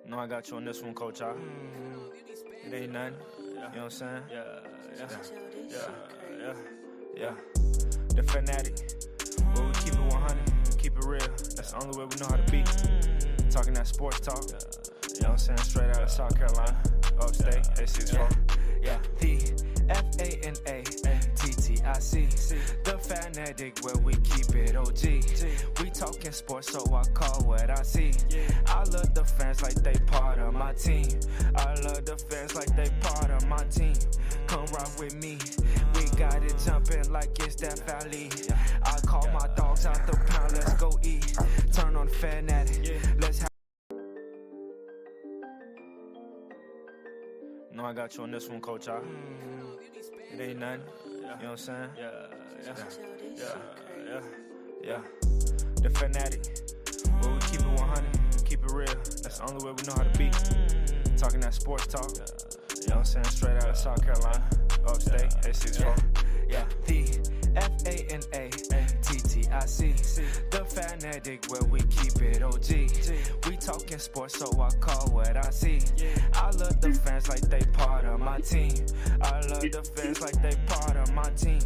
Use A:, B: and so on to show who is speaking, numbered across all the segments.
A: No, I got you on this one, Coach. It ain't nothing. You know what I'm saying? Yeah. The fanatic. Where we keep it 100, keep it real. That's the only way we know how to be. Talking that sports talk. You know what I'm saying? Straight out of South Carolina. Upstate, A64. Yeah. The FANATIC. The fanatic where we keep it OG. We talking sports, so I call what I see. I love the fans like they part of my team. I love the fans like they part of my team. Come rock with me. We got it jumping like it's that valley. I call my dogs out the pound, let's go eat. Turn on fanatic. Let's have. No, I got you on this one, Coach. It ain't nothing. You know what I'm saying? Yeah. The fanatic. Where we keep it 100, keep it real. That's the only way we know how to be. Talking that sports talk. You know what I'm saying? Straight out of South Carolina. Upstate, A64. Yeah. The FANATIC. The fanatic where we keep it OG. We talking sports, so I call what I see. I love the fans like they part of my team. I love the fans like they part of my team.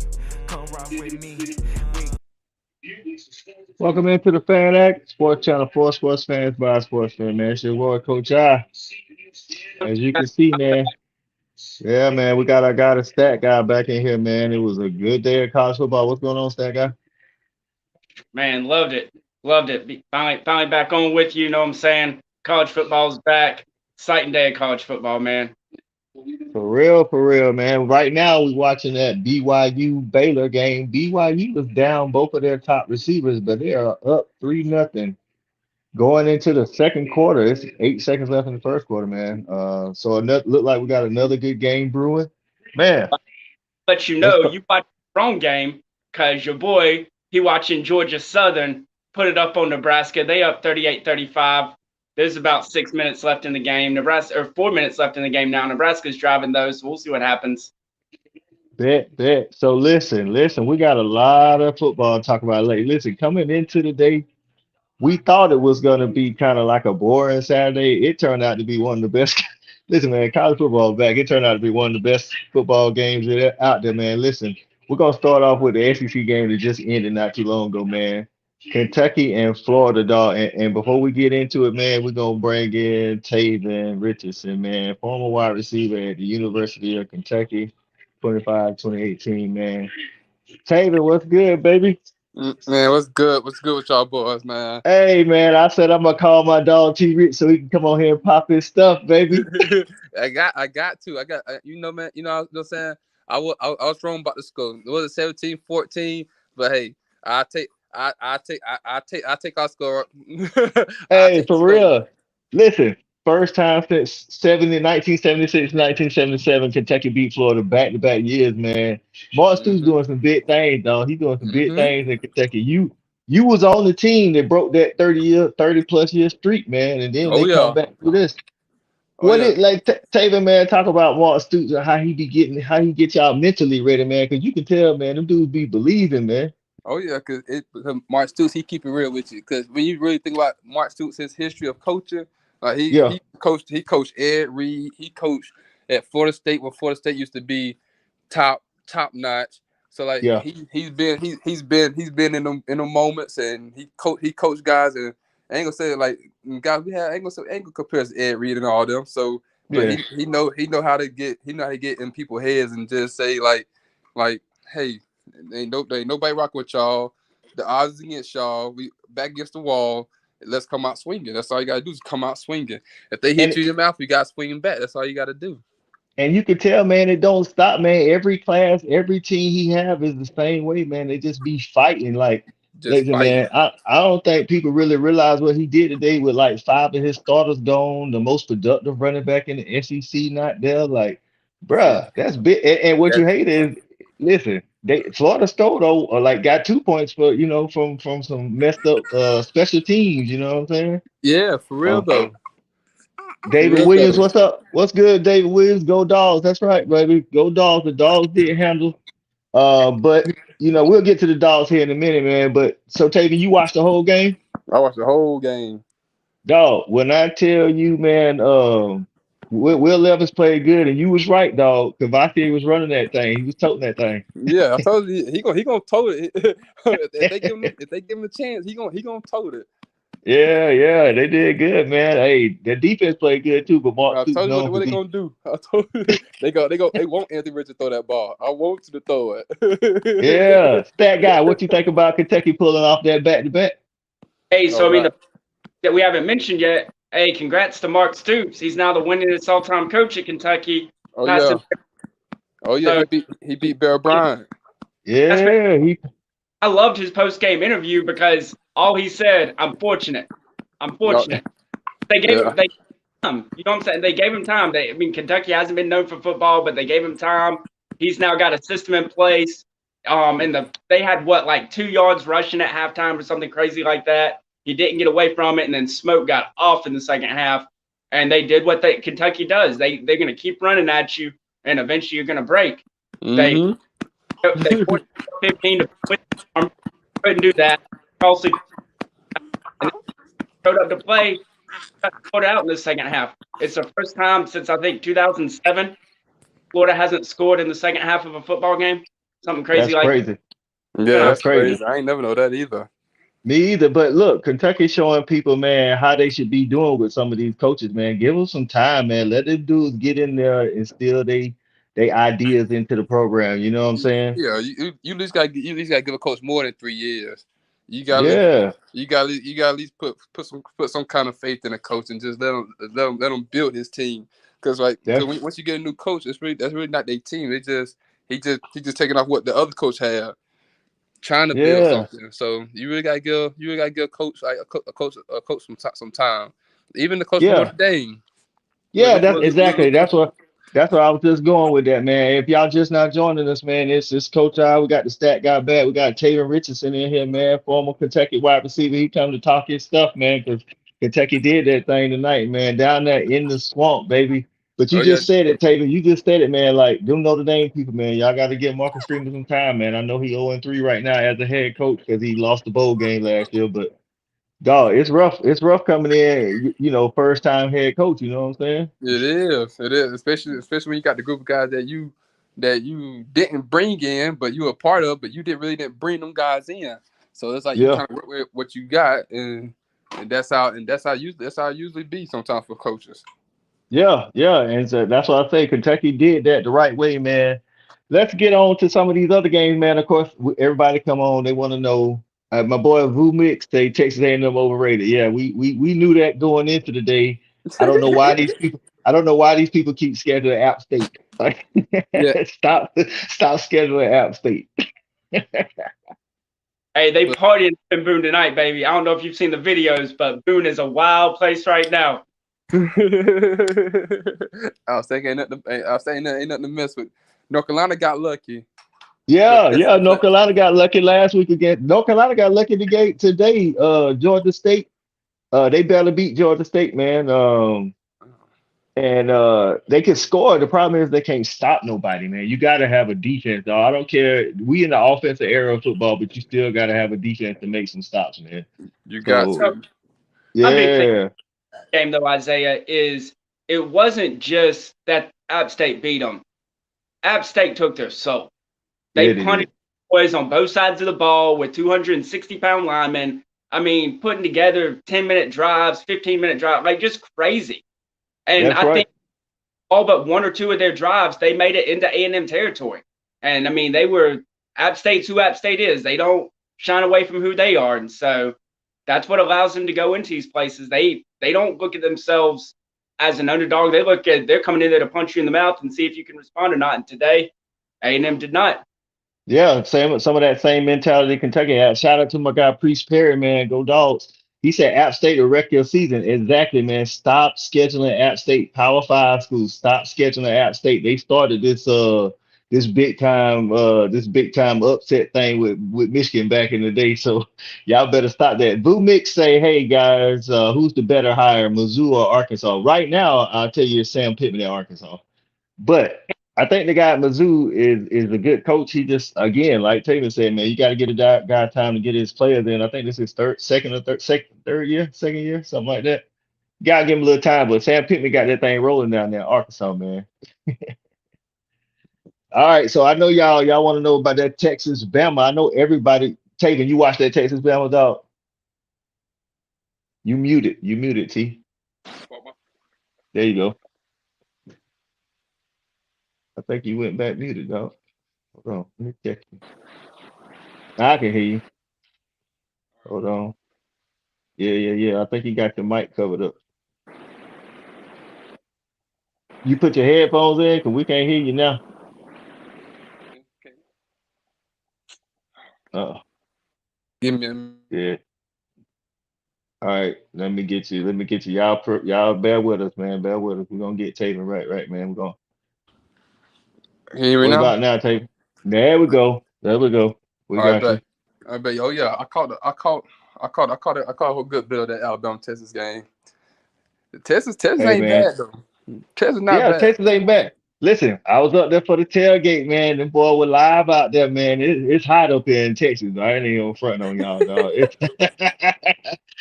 A: Come rock with me.
B: Welcome into the Fan Act, Sports Channel for sports fans by sports fans, man. It's your boy, Coach I. As you can see, man, yeah, man, we got our guy, the stat guy, back in here, man. It was a good day of college football. What's going on, stat guy?
C: Man, loved it. Loved it. Finally back on with you, know what I'm saying? College football's back. Exciting day of college football, man.
B: For real, man. Right now, we watching that BYU Baylor game. BYU was down both of their top receivers, but they are up 3-0 going into the second quarter. It's 8 seconds left in the first quarter, man. So it look like we got another good game brewing. Man,
C: But you
B: let's
C: know,
B: go.
C: you watch the wrong game because your boy, he watching Georgia Southern put it up on Nebraska. They up 38-35. There's about 6 minutes left in the game. Nebraska, or 4 minutes left in the game now. Nebraska's driving those. So we'll see what happens.
B: Bet. So listen, we got a lot of football to talk about late. Listen, coming into the day, we thought it was gonna be kind of like a boring Saturday. It turned out to be one of the best. Listen, man, college football back. It turned out to be one of the best football games out there, man. Listen, we're gonna start off with the SEC game that just ended not too long ago, man. Kentucky and Florida, dog. And before we get into it, man, we're gonna bring in Taven Richardson, man, former wide receiver at the University of Kentucky, 25, 2018, man. Taven, what's good, baby?
D: Man, what's good? What's good with y'all boys, man?
B: Hey, man, I said I'm gonna call my dog T Rich so he can come on here and pop his stuff, baby.
D: You know, man. You know what I'm saying? I was wrong about the score. It was 17-14, but hey, I take our score. I
B: Hey,
D: take the
B: for
D: score.
B: real. Listen, first time since 1976, 1977, Kentucky beat Florida back-to-back years, man. Mark Stoops
D: hmm
B: doing some big things, dog. He doing some big
D: hmm
B: things in Kentucky. You was on the team that broke that 30 plus year streak, man, and then
D: Oh
B: they come
D: yeah,
B: back to this.
D: oh
B: What
D: yeah,
B: it like, Taylor, man? Talk about Mark Stoops and how he get y'all mentally ready, man. Because you can tell, man, them dudes be believing, man.
D: oh yeah. Because Mark Stoops, he keep it real with you. Because when you really think about Mark Stoops, his history of coaching, like
B: Yeah,
D: he coached Ed Reed, he coached at Florida State, where Florida State used to be top notch. So like
B: yeah.
D: he's been in them moments, and he coached guys, and I ain't gonna say like guys we had ain't gonna compare to Ed Reed and all them. So, but
B: Yeah,
D: he know how to get in people's heads and just say like hey, ain't nobody rocking with y'all. The odds is against y'all. We back against the wall. Let's come out swinging. That's all you gotta do is come out swinging. If they hit
B: and
D: you in the mouth, you got swinging back. That's all you gotta do.
B: And you can tell, man, it don't stop, man. Every class, every team he have is the same way, man. They just be fighting. Like,
D: Just
B: listen,
D: fighting.
B: man, I don't think people really realize what he did today with like five of his starters gone, the most productive running back in the SEC not there. Like,
D: See,
B: bruh, that's big. And what you
D: that
B: hate is, listen, Florida stole though, or like got 2 points for from some messed up special teams. You know what I'm saying?
D: yeah, for real
B: Uh,
D: though. For
B: David
D: real
B: Williams,
D: though.
B: what's up? What's good, David Williams? Go dogs. That's right, baby. Go dogs. The dogs did handle. But we'll get to the dogs here in a minute, man. But so Taven, you watched the whole game?
D: I watched the whole game.
B: Dog, when I tell you, man, Will Levis played good, and you was right, dog. Cavatier was running that thing. He was toting that thing.
D: Yeah, I told you he gonna tote it. If they give him a chance, he gonna tote it.
B: Yeah, yeah, they did good, man. Hey, the defense played good too, but Mark
D: I
B: Stoops
D: told you
B: known
D: what
B: for
D: they
B: defense.
D: gonna do. I told you they want Anthony Richardson to throw that ball. I want you to throw it.
B: Yeah, stat guy, what you think about Kentucky pulling off that back to back?
C: Hey,
D: All
C: so I mean,
D: right.
C: that we haven't mentioned yet. Hey, congrats to Mark Stoops. He's now the winningest all-time coach at Kentucky.
D: Oh yeah.
C: Passing.
D: Oh yeah.
C: So
D: He beat Bear Bryant.
C: that's been,
B: Yeah, he
C: I loved his post-game interview because all he said, "I'm fortunate. I'm
D: Yeah.
C: fortunate." They gave
D: Yeah.
C: him time. You know what I'm saying? They gave him time. I mean, Kentucky hasn't been known for football, but they gave him time. He's now got a system in place. And they had what, like 2 yards rushing at halftime or something crazy like that. He didn't get away from it, and then Smoke got off in the second half. And they did what Kentucky does. They're going to keep running at you, and eventually you're going to break.
D: Mm-hmm.
C: They forced 15 to win. Couldn't do that. Also, showed up to play. Got scored out in the second half. It's the first time since I think 2007 Florida hasn't scored in the second half of a football game. Something crazy
B: that's
C: like
B: crazy.
D: Yeah,
B: That's
D: that's
B: crazy.
D: crazy. I ain't never know that either.
B: Me either. But look, Kentucky's showing people, man, how they should be doing with some of these coaches, man. Give them some time, man. Let them dudes get in there and instill they ideas into the program. You know what I'm saying?
D: Yeah, you at least got to give a coach more than 3 years. You got to
B: Yeah,
D: you got at least put some kind of faith in a coach and just let him build his team. Because
B: that's
D: once you get a new coach, that's really not their team. He just taking off what the other coach had, trying to build
B: yeah,
D: something. So you really gotta give a coach like a coach some time. Even the coach from
B: yeah.
D: Notre Dame
B: Yeah, that's
D: was
B: exactly. That's what I was just going with that, man. If y'all just not joining us, man, it's this Coach I. We got the stat guy back. We got Taylor Richardson in here, man, former Kentucky wide receiver. He come to talk his stuff, man, because Kentucky did that thing tonight, man, down there in the swamp, baby. But you
D: oh yeah.
B: just said it, Taylor. You just said it, man. Like them Notre Dame people, man. Y'all got to get Marcus Freeman some time, man. I know he 0-3 right now as a head coach because he lost the bowl game last year, but dog, it's rough. It's rough coming in, first time head coach. You know what I'm saying?
D: It is. It is. Especially when you got the group of guys that you didn't bring in, but you were a part of, but you didn't bring them guys in. So it's like you
B: Yeah.
D: kind of work with what you got, and that's how it usually be sometimes for coaches.
B: Yeah, yeah, and so that's why I say Kentucky did that the right way, man. Let's get on to some of these other games, man. Of course, everybody come on, they want to know. My boy Vu Mix say Texas A&M overrated. Yeah, we knew that going into the day. I don't know why these people. I don't know why these people keep scheduling App State. Like,
D: Yeah.
B: stop scheduling App State.
C: Hey, they partying in Boone tonight, baby. I don't know if you've seen the videos, but Boone is a wild place right now.
D: I was thinking ain't nothing to mess with. North Carolina got lucky.
B: Yeah,
D: But,
B: yeah. North
D: but
B: Carolina got lucky last week again. North Carolina got lucky today. Georgia State. They barely beat Georgia State, man. And they can score. The problem is they can't stop nobody, man. You got to have a defense, though. I don't care. We in the offensive era of football, but you still got to have a defense to make some stops, man.
D: you got
B: So,
D: to.
C: My big thing
B: yeah,
C: game though, Isaiah, is it wasn't just that App State beat them. App State took their soul.
B: yeah,
C: They
B: they
C: punted
B: did.
C: boys on both sides of the ball with 260-pound linemen. I mean, putting together 10-minute drives, 15-minute drives, like just crazy. And
B: That's
C: I
B: right.
C: think all but one or two of their drives, they made it into A&M territory. And I mean, they were App State's who App State is. They don't shine away from who they are. And so that's what allows them to go into these places. They don't look at themselves as an underdog. They're coming in there to punch you in the mouth and see if you can respond or not. And today, A&M did not.
B: Yeah, some of that same mentality Kentucky had. Shout out to my guy Priest Perry, man. Go Dogs. He said App State will wreck your season. Exactly, man. Stop scheduling App State Power Five schools. Stop scheduling App State. They started this big time upset thing with Michigan back in the day. So y'all better stop that. Boo Mix say, hey guys, who's the better hire, Mizzou or Arkansas? Right now, I'll tell you it's Sam Pittman at Arkansas. But I think the guy at Mizzou is a good coach. He just again, like Taylor said, man, you got to get a guy time to get his players in. I think this is third year, something like that. Gotta give him a little time, but Sam Pittman got that thing rolling down there in Arkansas, man. All right, so I know y'all want to know about that Texas Bama. I know everybody. Taven, you watch that Texas Bama, dog? You muted, T. There you go. I think you went back muted, dog. Hold on, let me check you. I can hear you. Hold on. Yeah. I think you got your mic covered up. You put your headphones in, cause we can't hear you now.
D: Give me.
B: Yeah. All right, let me get you. Y'all bear with us, man. Bear with us. We're gonna get Taven right, man. We're gonna.
D: Can you hear me
B: What
D: now?
B: about now, Taven? There we go. We
D: All right,
B: got you.
D: I bet. Oh yeah, I caught a good bit of that Alabama Texas game. Texas
B: Hey,
D: ain't
B: man.
D: bad though. Texas not
B: Yeah,
D: bad.
B: Texas ain't bad. Listen, I was up there for the tailgate, man. Them boy were live out there, man. It's hot up here in Texas. I ain't even front on y'all, dog.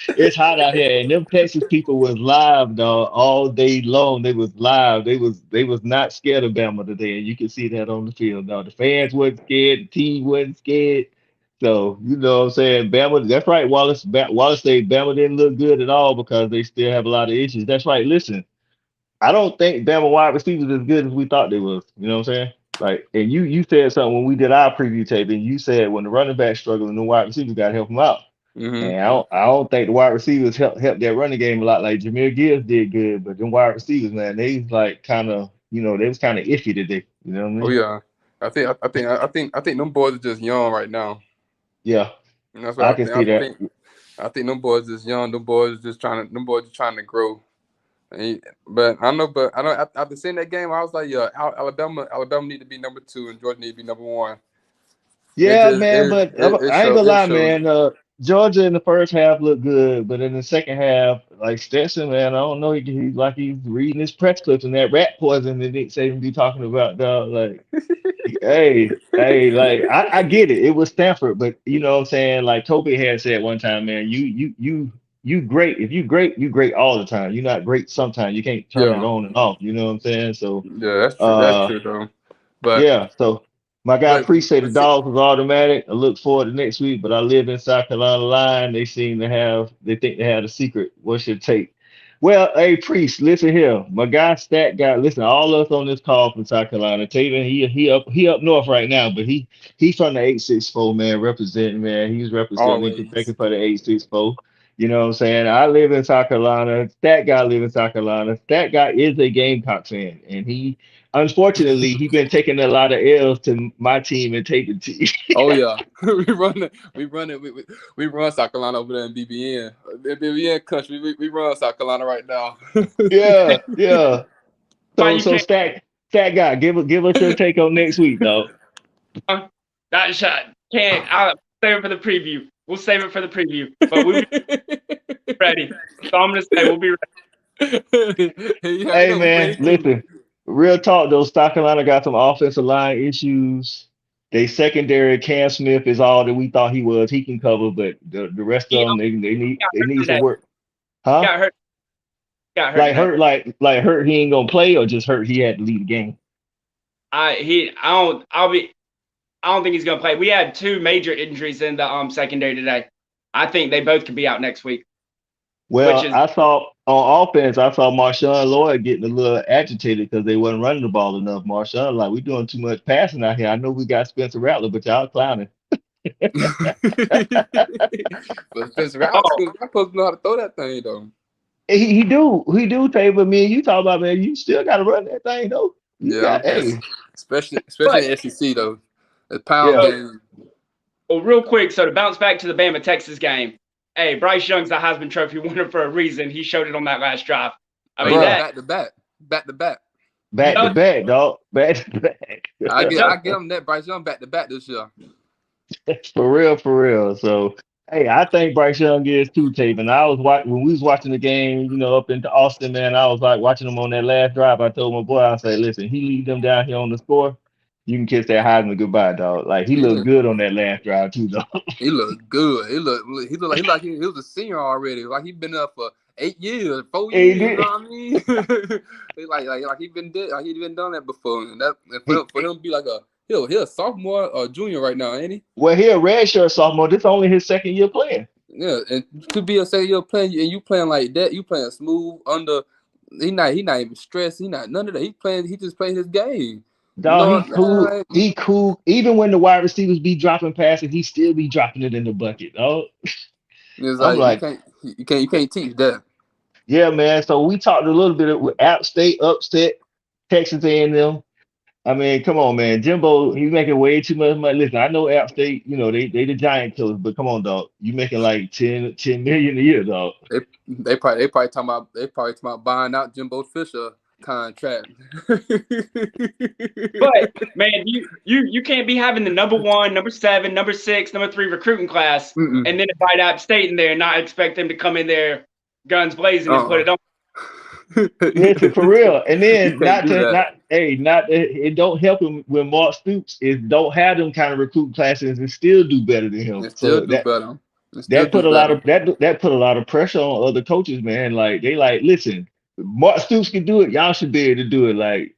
B: It's hot out here, and them Texas people was live, dog, all day long. They was live. They was not scared of Bama today, and you can see that on the field, dog. The fans wasn't scared. The team wasn't scared. So you know what I'm saying, Bama. That's right, Wallace. Wallace said Bama didn't look good at all because they still have a lot of issues. That's right. Listen. I don't think Bama wide receivers as good as we thought they was. You know what I'm saying? Like, and you said something when we did our preview tape, and you said when the running back struggling, the wide receivers got to help them out.
D: Mm-hmm.
B: And I don't think the wide receivers help that running game a lot. Like Jameer Gibbs did good, but them wide receivers, man, they was like kind of, they was kind of iffy today. You know what I mean?
D: Oh yeah, I think them boys are just young right now.
B: Yeah,
D: And that's
B: I
D: what
B: can see that.
D: I think them boys is young. Them boys just trying to grow. But I know after seeing that game, I was like, yeah, Alabama need to be number 2 and Georgia need to be number 1.
B: Yeah, man, but
D: It
B: I ain't gonna lie,
D: shows.
B: man. Georgia in the first half looked good, but in the second half, like Stetson, man, I don't know. He's like he's reading his press clips and that rat poison that Nick Saban be talking about, dog. Like, like I get it. It was Stanford, but you know what I'm saying? Like Toby had said one time, man, you great. If you great, you great all the time. You're not great sometimes. You can't turn it
D: Yeah,
B: on and off. You know what I'm saying? So,
D: yeah, that's true. That's true though. But
B: yeah. So my guy
D: but
B: appreciate the dogs was automatic. I look forward to next week, but I live in South Carolina line. They think they have a secret. What's your take? Well, hey, Priest, listen here. My guy Stat guy, listen, all of us on this call from South Carolina. Taven, he up north right now, but he's from the 864, man, representing, man. He's representing
D: always.
B: Kentucky for the 864. You know what I'm saying? I live in South Carolina. Stat guy live in South Carolina. Stat guy is a Gamecock fan, and unfortunately, he's been taking a lot of L's to my team and taking team.
D: Oh yeah, we run South Carolina over there in BBN. BBN country, we run South Carolina right now.
B: Yeah.
C: Why
B: So
C: you
B: Stat guy, give us your take on next week, dog.
C: that shot can't. I'll save it for the preview. We'll save it for the preview, but we'll be ready. So I'm gonna say we'll be ready.
B: Hey man, listen. Real talk though, South Carolina got some offensive line issues. They secondary, Cam Smith is all that we thought he was. He can cover, but the rest of them they need some work. Huh?
C: Got hurt.
B: Like hurt. He ain't gonna play, or just hurt. He had to leave the game.
C: I don't think he's gonna play. We had 2 major injuries in the secondary today. I think they both could be out next week.
B: Well, I saw on offense, I saw Marshawn Lloyd getting a little agitated because they wasn't running the ball enough. Marshawn, like, we doing too much passing out here. I know we got Spencer Rattler, but y'all clowning.
D: But Spencer Rattler supposed to know how to throw that thing though.
B: He do, Taylor. Me and you talk about, man, you still got to run that thing though.
D: Especially in SEC though. The pound game.
C: Well, real quick, so to bounce back to the Bama Texas game. Hey, Bryce Young's the Heisman Trophy winner for a reason. He showed it on that last drive. I mean,
D: back to back.
B: Back to back, dog. Back to back.
D: I give him that. Bryce Young back to back this year.
B: For real. So, hey, I think Bryce Young is too, Taven. When we was watching the game, up into Austin, man, I was like watching him on that last drive. I told my boy, I said, listen, he lead them down here on the score. You can kiss that Heisman goodbye, dog. Like he looked good on that last drive too, dog.
D: He looked good. He looked like he was a senior already. Like he been up for 8 years, 4
B: He
D: years. You
B: did.
D: know what I mean? They like he been dead, like he been done that before. And for him to be like he a sophomore or junior right now, ain't he?
B: Well, he a redshirt sophomore. This only his second year playing.
D: Yeah, and could be a second year playing, and you playing like that. You playing smooth under. He not even stressed. He not none of that. He just playing his game.
B: Dog, he cool.
D: Like,
B: He cool. Even when the wide receivers be dropping passes, he still be dropping it in the bucket. Oh,
D: it's
B: I'm like,
D: you can't teach that.
B: yeah, man. So we talked a little bit with App State upset Texas A&M. I mean, come on, man. Jimbo, he's making way too much money. Listen, I know App State, you know, they the giant killers, but come on, dog. You making like 10 million a year, dog.
D: They probably talking about buying out Jimbo Fisher contract.
C: But man, you can't be having the number 1, number 7, number 6, number 3 recruiting class, and then invite App State in there and not expect them to come in there guns blazing and put it on.
B: Listen, for real. And then it don't help him when Mark Stoops don't have them kind of recruiting classes and still do better than him. That put a lot of pressure on other coaches, man. Like they listen, Mark Stoops can do it, y'all should be able to do it. Like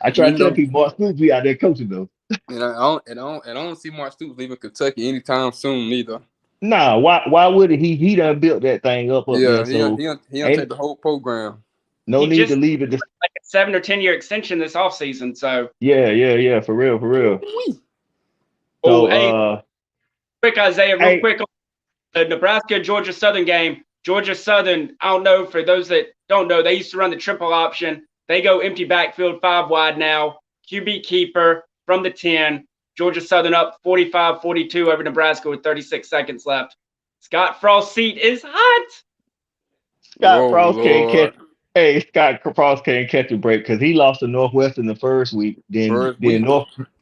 B: I try to tell people Mark Stoops be out there coaching though.
D: And I don't see Mark Stoops leaving Kentucky anytime soon either.
B: Nah, why would he done built that thing up there? So
D: he don't take the whole program.
B: No need to leave it.
C: Like a 7 or 10 year extension this offseason. So
B: yeah, for real.
C: Oh,
B: so
C: hey, quick Isaiah, real quick on the Nebraska Georgia Southern game. Georgia Southern, I don't know, for those that don't know, they used to run the triple option. They go empty backfield 5 wide now. QB keeper from the 10. Georgia Southern up 45-42 over Nebraska with 36 seconds left. Scott Frost's seat is hot.
B: Scott Frost can't catch. Hey, Scott Frost can't catch a break because he lost to Northwestern the first week. Then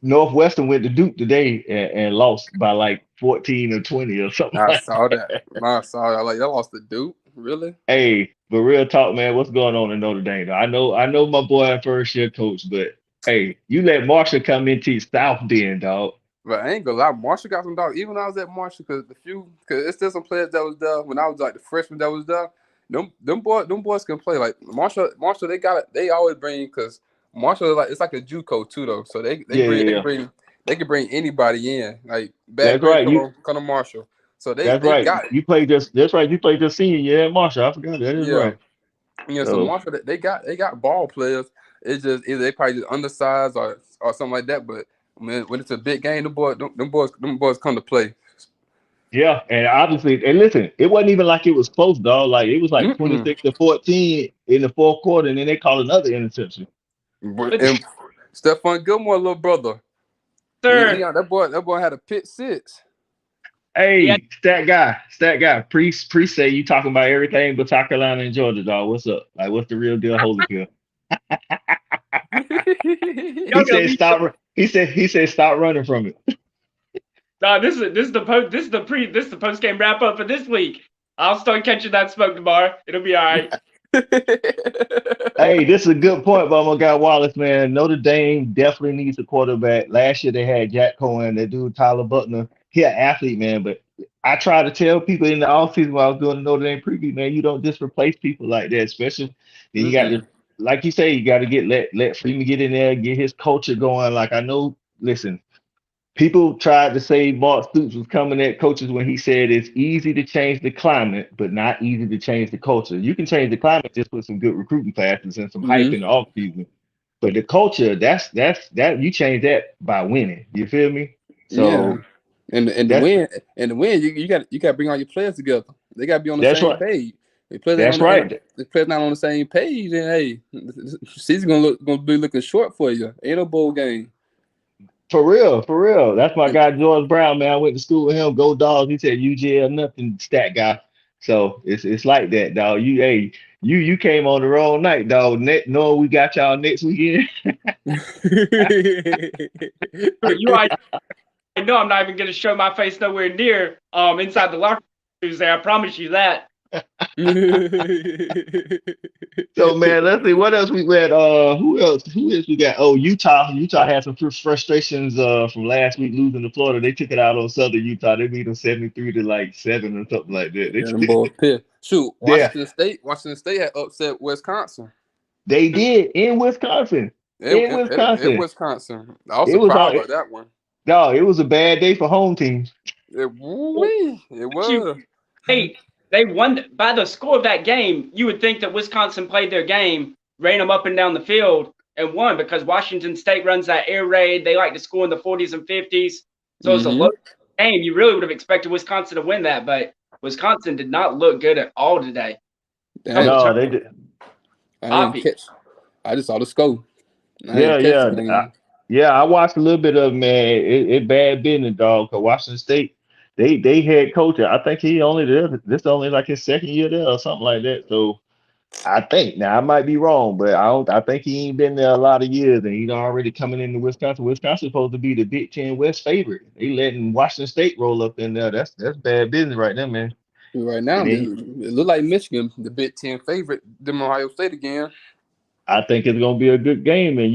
B: Northwestern went to Duke today and lost by like 14 or 20 or something.
D: I saw that. Like that lost to Duke. Really?
B: Hey, but real talk, man, what's going on in Notre Dame? I know my boy first year coach, but hey, you let Marshall come into South Bend, dog.
D: But I ain't gonna lie, Marshall got some dogs. Even when I was at Marshall, because it's still some players that was there when I was like the freshman that was there. Them boys can play. Like Marshall, they always bring, because Marshall it's like a JUCO too though. So they can bring anybody in. Like
B: that's right.
D: Come to Marshall. So
B: that's right. You played just senior year at Marshall. I forgot that is right.
D: Yeah, so Marshall they got ball players. It's just either they probably just undersized or something like that. But when it's a big game, them boys come to play.
B: Yeah, and obviously, and listen, it wasn't even like it was close, dog. Like it was like 26-14 in the fourth quarter, and then they called another interception.
D: And Stephon Gilmore, little brother, that boy had a pick 6.
B: Hey, stat guy, pre say you talking about everything but South Carolina and Georgia, dog. What's up? Like, what's the real deal, Holyfield? He said stop running from it.
C: This is the post game wrap up for this week. I'll start catching that smoke tomorrow. It'll be all right.
B: Hey, this is a good point by my guy Wallace, man. Notre Dame definitely needs a quarterback. Last year they had Jack Cohen, that dude Tyler Buckner. He an athlete, man, but I try to tell people in the offseason while I was doing the Notre Dame preview, man, you don't just replace people like that, especially then you got to, like you say, you got to let Freeman get in there, get his culture going. Like I know, listen, people tried to say Mark Stoops was coming at coaches when he said it's easy to change the climate, but not easy to change the culture. You can change the climate just with some good recruiting classes and some hype in the offseason. But the culture, that you change that by winning. You feel me? So
D: and the win, you got to bring all your players together. They got to be on the same page. If players not on the same page, then hey, season's gonna be looking short for you. Ain't no bowl game.
B: For real. That's my guy George Brown, man. I went to school with him. Go Dogs. He said UGL nothing stat guy. So it's like that, dog. You came on the wrong night, dog. Knowing we got y'all next weekend.
C: I know I'm not even gonna show my face nowhere near inside the locker room Tuesday. I promise you that.
B: So man, let's see what else we got. Who else we got? Oh, Utah had some frustrations from last week losing to Florida. They took it out on Southern Utah. They beat them 73-7 or something like that.
D: Them boys pissed. Shoot,
B: Yeah.
D: Washington State had upset Wisconsin.
B: They did in Wisconsin. In
D: In
B: Wisconsin.
D: Wisconsin. I was
B: It was
D: surprised
B: all
D: about that one.
B: no, it was a bad day for home teams.
D: It
C: You-
D: was.
C: Hey, they won by the score of that game. You would think that Wisconsin played their game, ran them up and down the field, and won because Washington State runs that air raid. They like to score in the 40s and 50s. So it's a low game. You really would have expected Wisconsin to win that, but Wisconsin did not look good at all today.
B: No, they did.
D: I didn't catch. I just saw the score.
B: Yeah. I watched a little bit of it, man. It bad business, dog. Cause Washington State, they head coach. I think he only there. This only like his second year there or something like that. So I think now I might be wrong, but I think he ain't been there a lot of years, and he's already coming into Wisconsin. Wisconsin's supposed to be the Big Ten West favorite. They letting Washington State roll up in there. That's bad business right there, man.
D: Right now, it look like Michigan, the Big Ten favorite, them Ohio State again.
B: I think it's gonna be a good game, and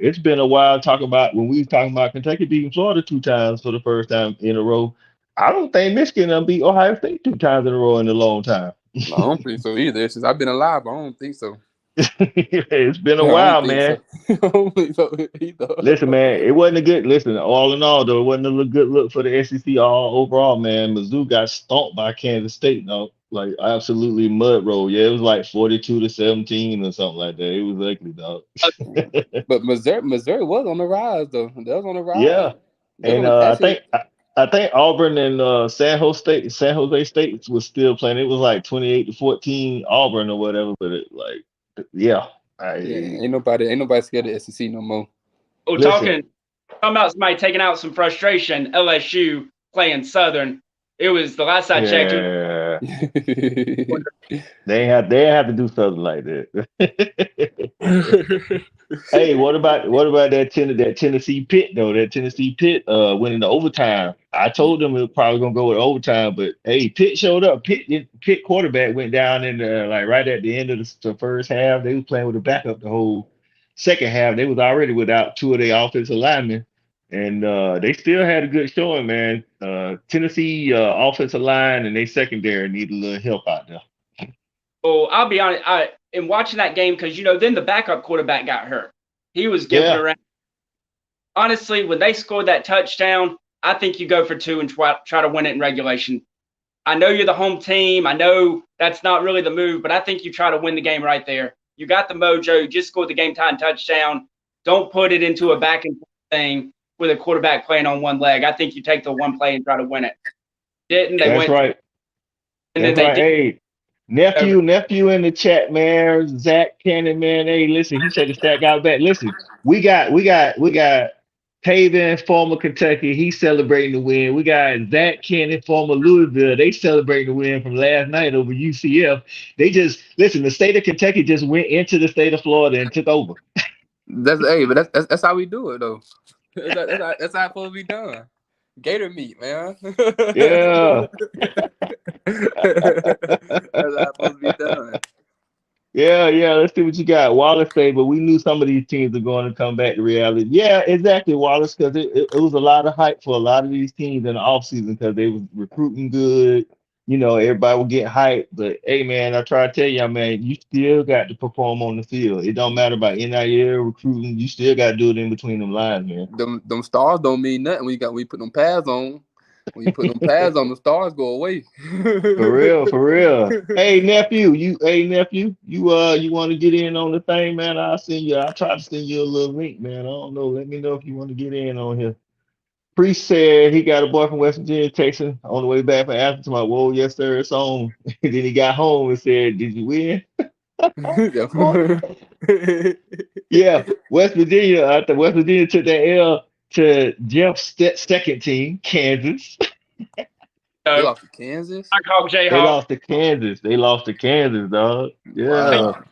B: it's been a while talking about when we was talking about Kentucky beating Florida 2 times for the first time in a row. I don't think Michigan done beat Ohio State 2 times in a row in a long time.
D: I don't think so either. Since I've been alive, I don't think so.
B: It's been a while, man.
D: So. I don't think so either.
B: Listen, man, it wasn't a good. Listen, all in all, though, it wasn't a good look for the SEC all overall, man. Mizzou got stomped by Kansas State, though, like absolutely mud roll. Yeah, it was like 42-17 or something like that. It was ugly, dog.
D: But Missouri was on the rise, though. That was on the rise.
B: Yeah, and I think Auburn and San Jose State was still playing. It was like 28-14 Auburn or whatever. But
D: ain't nobody scared of SEC no more.
C: Oh, talking about somebody taking out some frustration. LSU playing Southern. It was the last I checked.
B: They ain't have to do something like that. Hey, what about that Tennessee Pitt though? That Tennessee Pitt went into overtime. I told them it was probably gonna go with overtime, but hey, Pitt showed up. Pitt quarterback went down in like right at the end of the first half. They was playing with a backup the whole second half. They was already without 2 of their offensive linemen, and they still had a good showing, man. Tennessee offensive line and they secondary need a little help out there.
C: Oh, I'll be honest. In watching that game, because then the backup quarterback got hurt. He was giving around. Honestly, when they scored that touchdown, I think you go for 2 and try to win it in regulation. I know you're the home team. I know that's not really the move, but I think you try to win the game right there. You got the mojo. You just scored the game time touchdown. Don't put it into a back and forth thing with a quarterback playing on one leg. I think you take the one play and try to win it. Didn't they?
B: That's right.
C: And
B: that's
C: then
B: right. Hey, nephew in the chat, man. Zach Cannon, man. Hey, listen, he said the stat got back. Listen, we got Taven, former Kentucky. He's celebrating the win. We got Zach Cannon, former Louisville. They celebrating the win from last night over UCF. They just listen. The state of Kentucky just went into the state of Florida and took over.
D: But that's how we do it though. That's how it's supposed to be done. Gator meat, man.
B: Yeah.
D: That's how it's supposed to be done.
B: Yeah. Let's see what you got. Wallace say, but we knew some of these teams are going to come back to reality. Yeah, exactly, Wallace, because it was a lot of hype for a lot of these teams in the offseason because they was recruiting good. Everybody will get hyped, but hey, man, I try to tell you, man, you still got to perform on the field. It don't matter about NIL recruiting. You still got to do it in between them lines, man.
D: Them stars don't mean nothing when you put them pads on. When you put them pads on, the stars go away.
B: For real. Hey nephew, you want to get in on the thing, man? I'll try to send you a little link, man. I don't know. Let me know if you want to get in on here. Priest said he got a boy from West Virginia texting on the way back from Athens. My whoa, yes sir, it's on. And then he got home and said, "Did you win?" Yeah, West Virginia. West Virginia took that L to Jeff's second team, Kansas.
D: They lost to Kansas.
C: I call Jayhawk.
B: They lost to Kansas, dog. Yeah.
D: Wow.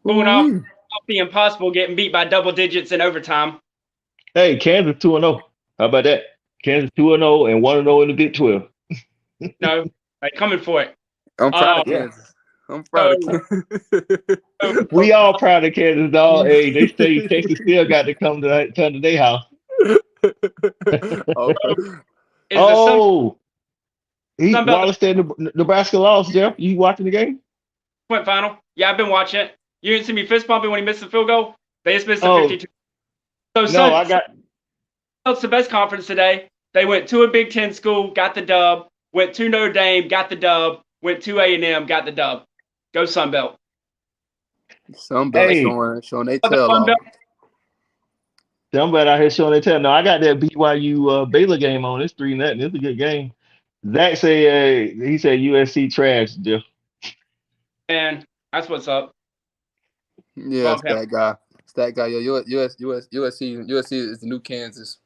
C: Going off the impossible, getting beat by double digits in overtime.
B: Hey, Kansas 2-0. How about that? Kansas 2-0 and 1-0 in the Big 12.
C: No, they're coming for it.
D: I'm proud of Kansas. I'm proud of Kansas.
B: We all proud of Kansas, dog. Hey, they say Texas still got to come to their house.
C: Sun Belt
B: Wallace said Nebraska lost, Jeff. You watching the game?
C: went final. Yeah, I've been watching it. You didn't see me fist pumping when he missed the field goal? They just missed the
B: Oh,
C: 52. So
B: no, I got
C: Sunbelt's the best conference today. They went to a Big Ten school, got the dub. Went to Notre Dame, got the dub. Went to A&M, got the dub. Go Sunbelt.
D: Sunbelt showing they
C: The
D: tail
C: Fun
D: off.
C: Belt.
B: somebody out here showing their tail. No, I got that BYU Baylor game on. It's 3-0. It's a good game. Zach say he said USC trash, Jeff.
C: And that's what's up.
D: Yeah, it's
C: Okay.
D: that guy. It's that guy. Yo, USC is the new Kansas.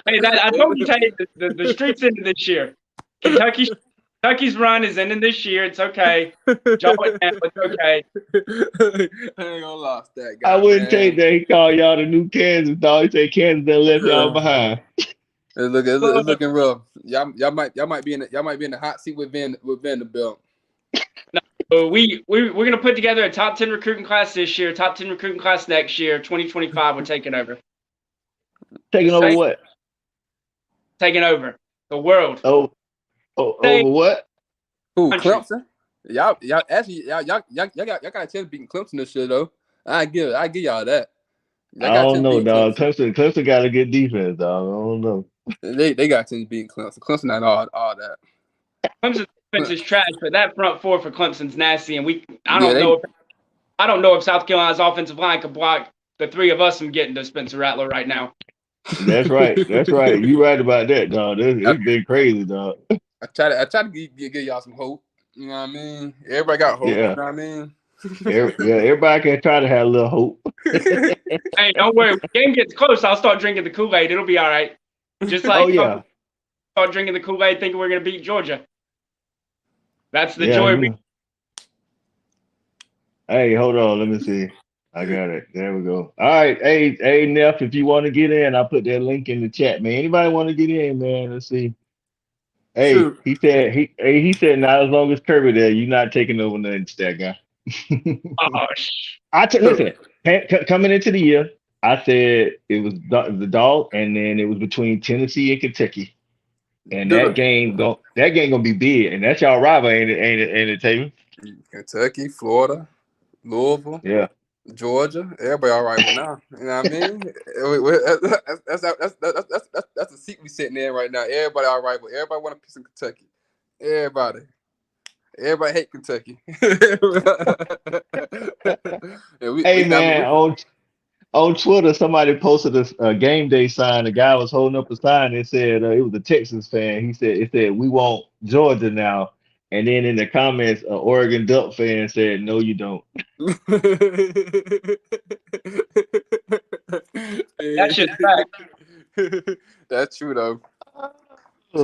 C: Hey, I told you, Tate, the street's ending this year. Kentucky's run is ending this year. It's okay. John went down, it's okay.
D: I ain't gonna lie, it's that guy.
B: I wouldn't
D: man.
B: take that. He called y'all the new Kansas, dog. He said Kansas done left y'all behind.
D: It's looking rough. Y'all might be in the hot seat with Vanderbilt.
C: So we're gonna put together a top 10 recruiting class this year, top 10 recruiting class next year. 2025, we're taking over.
B: Taking over
C: Say-
B: what?
C: Taking over the world.
B: Over what?
D: Who,
C: Country.
D: Clemson? Y'all got a chance beating Clemson this year though. I give y'all that. Y'all
B: I
D: got a
B: don't
D: chance
B: know,
D: beating
B: dog.
D: Clemson.
B: Clemson got a good defense, dog. I don't know.
D: They got a chance beating Clemson. Clemson not all that.
C: Clemson's defense is trash, but that front four for Clemson's nasty, and I
D: Yeah,
C: don't know if South Carolina's offensive line could block the three of us from getting to Spencer Rattler right now.
B: That's right. That's right. You right about that, dog. It's been crazy, dog.
D: I try to give y'all some hope. You know what I mean? Everybody got hope.
B: Yeah.
D: You know what I mean?
B: Everybody can try to have a little hope.
C: Hey, don't worry. When the game gets close, I'll start drinking the Kool-Aid. It'll be all right. Just like
B: Oh yeah.
C: start drinking the Kool-Aid thinking we're going to beat Georgia. That's the
B: Yeah,
C: joy.
B: you know. Hey, hold on. Let me see. I got it. There we go. All right. Hey, Neff, if you want to get in, I'll put that link in the chat, man. Anybody want to get in, man? Let's see. Hey,
D: Shoot.
B: he said not as long as Kirby there, you're not taking over nothing, that guy. Listen, coming into the year, I said it was the dog, and then it was between Tennessee and Kentucky. And that game gonna be big, and that's y'all rival, ain't it, Taylor?
D: Kentucky, Florida, Louisville,
B: Yeah.
D: Georgia, everybody all right now. You know what I mean? That's the seat we sitting there right now. Everybody all right, but everybody want a piece of Kentucky. Everybody hate Kentucky.
B: Hey man, on Twitter, somebody posted a game day sign. The guy was holding up a sign and said it was a Texas fan. It said we want Georgia now. And then in the comments, an Oregon Duck fan said, "No, you don't."
C: That's just fact.
D: That's true though.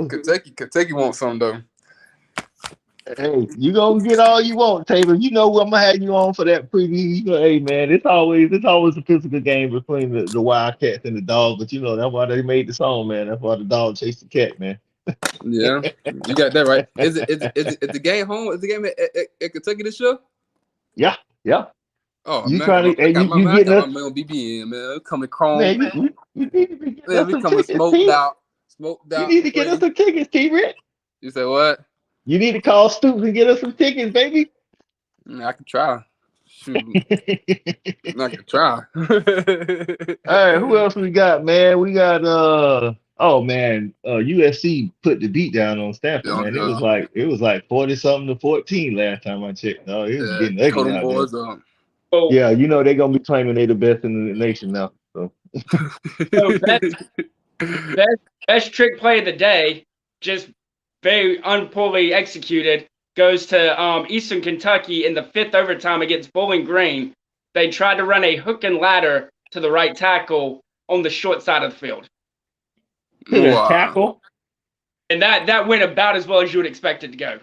D: Kentucky wants some though.
B: Hey, you gonna get all you want, Taylor. You know I'm gonna have you on for that preview. You know, hey man, it's always a physical game between the Wildcats and the Dogs. But you know that's why they made the song, man. That's why the dog chased the cat, man.
D: Yeah, you got that right. Is the game home? Is the game at Kentucky this year?
B: Yeah.
D: Oh,
B: You
D: man,
B: trying to?
D: I got
B: You
D: my
B: getting us?
D: man on BBN, man. Coming chrome.
B: Man, you need to be getting us
D: we
B: some
D: coming
B: tickets,
D: smoked
B: T.
D: out.
B: You need to get us some tickets, T-Rick.
D: You say what?
B: You need to call Stoops and get us some tickets, baby.
D: I can try. Shoot, I can try.
B: All right, who else we got, man? We got USC put the beat down on Stanford, man. It was like 40-something to 14 last time I checked. Oh, it was getting ugly out there.
C: So,
B: Yeah, you know they're gonna be claiming they're the best in the nation now. So
C: best trick play of the day, just very unpoorly executed, goes to Eastern Kentucky in the 5th overtime against Bowling Green. They tried to run a hook and ladder to the right tackle on the short side of the field.
B: wow. Tackle.
C: And that went about as well as you would expect it to go.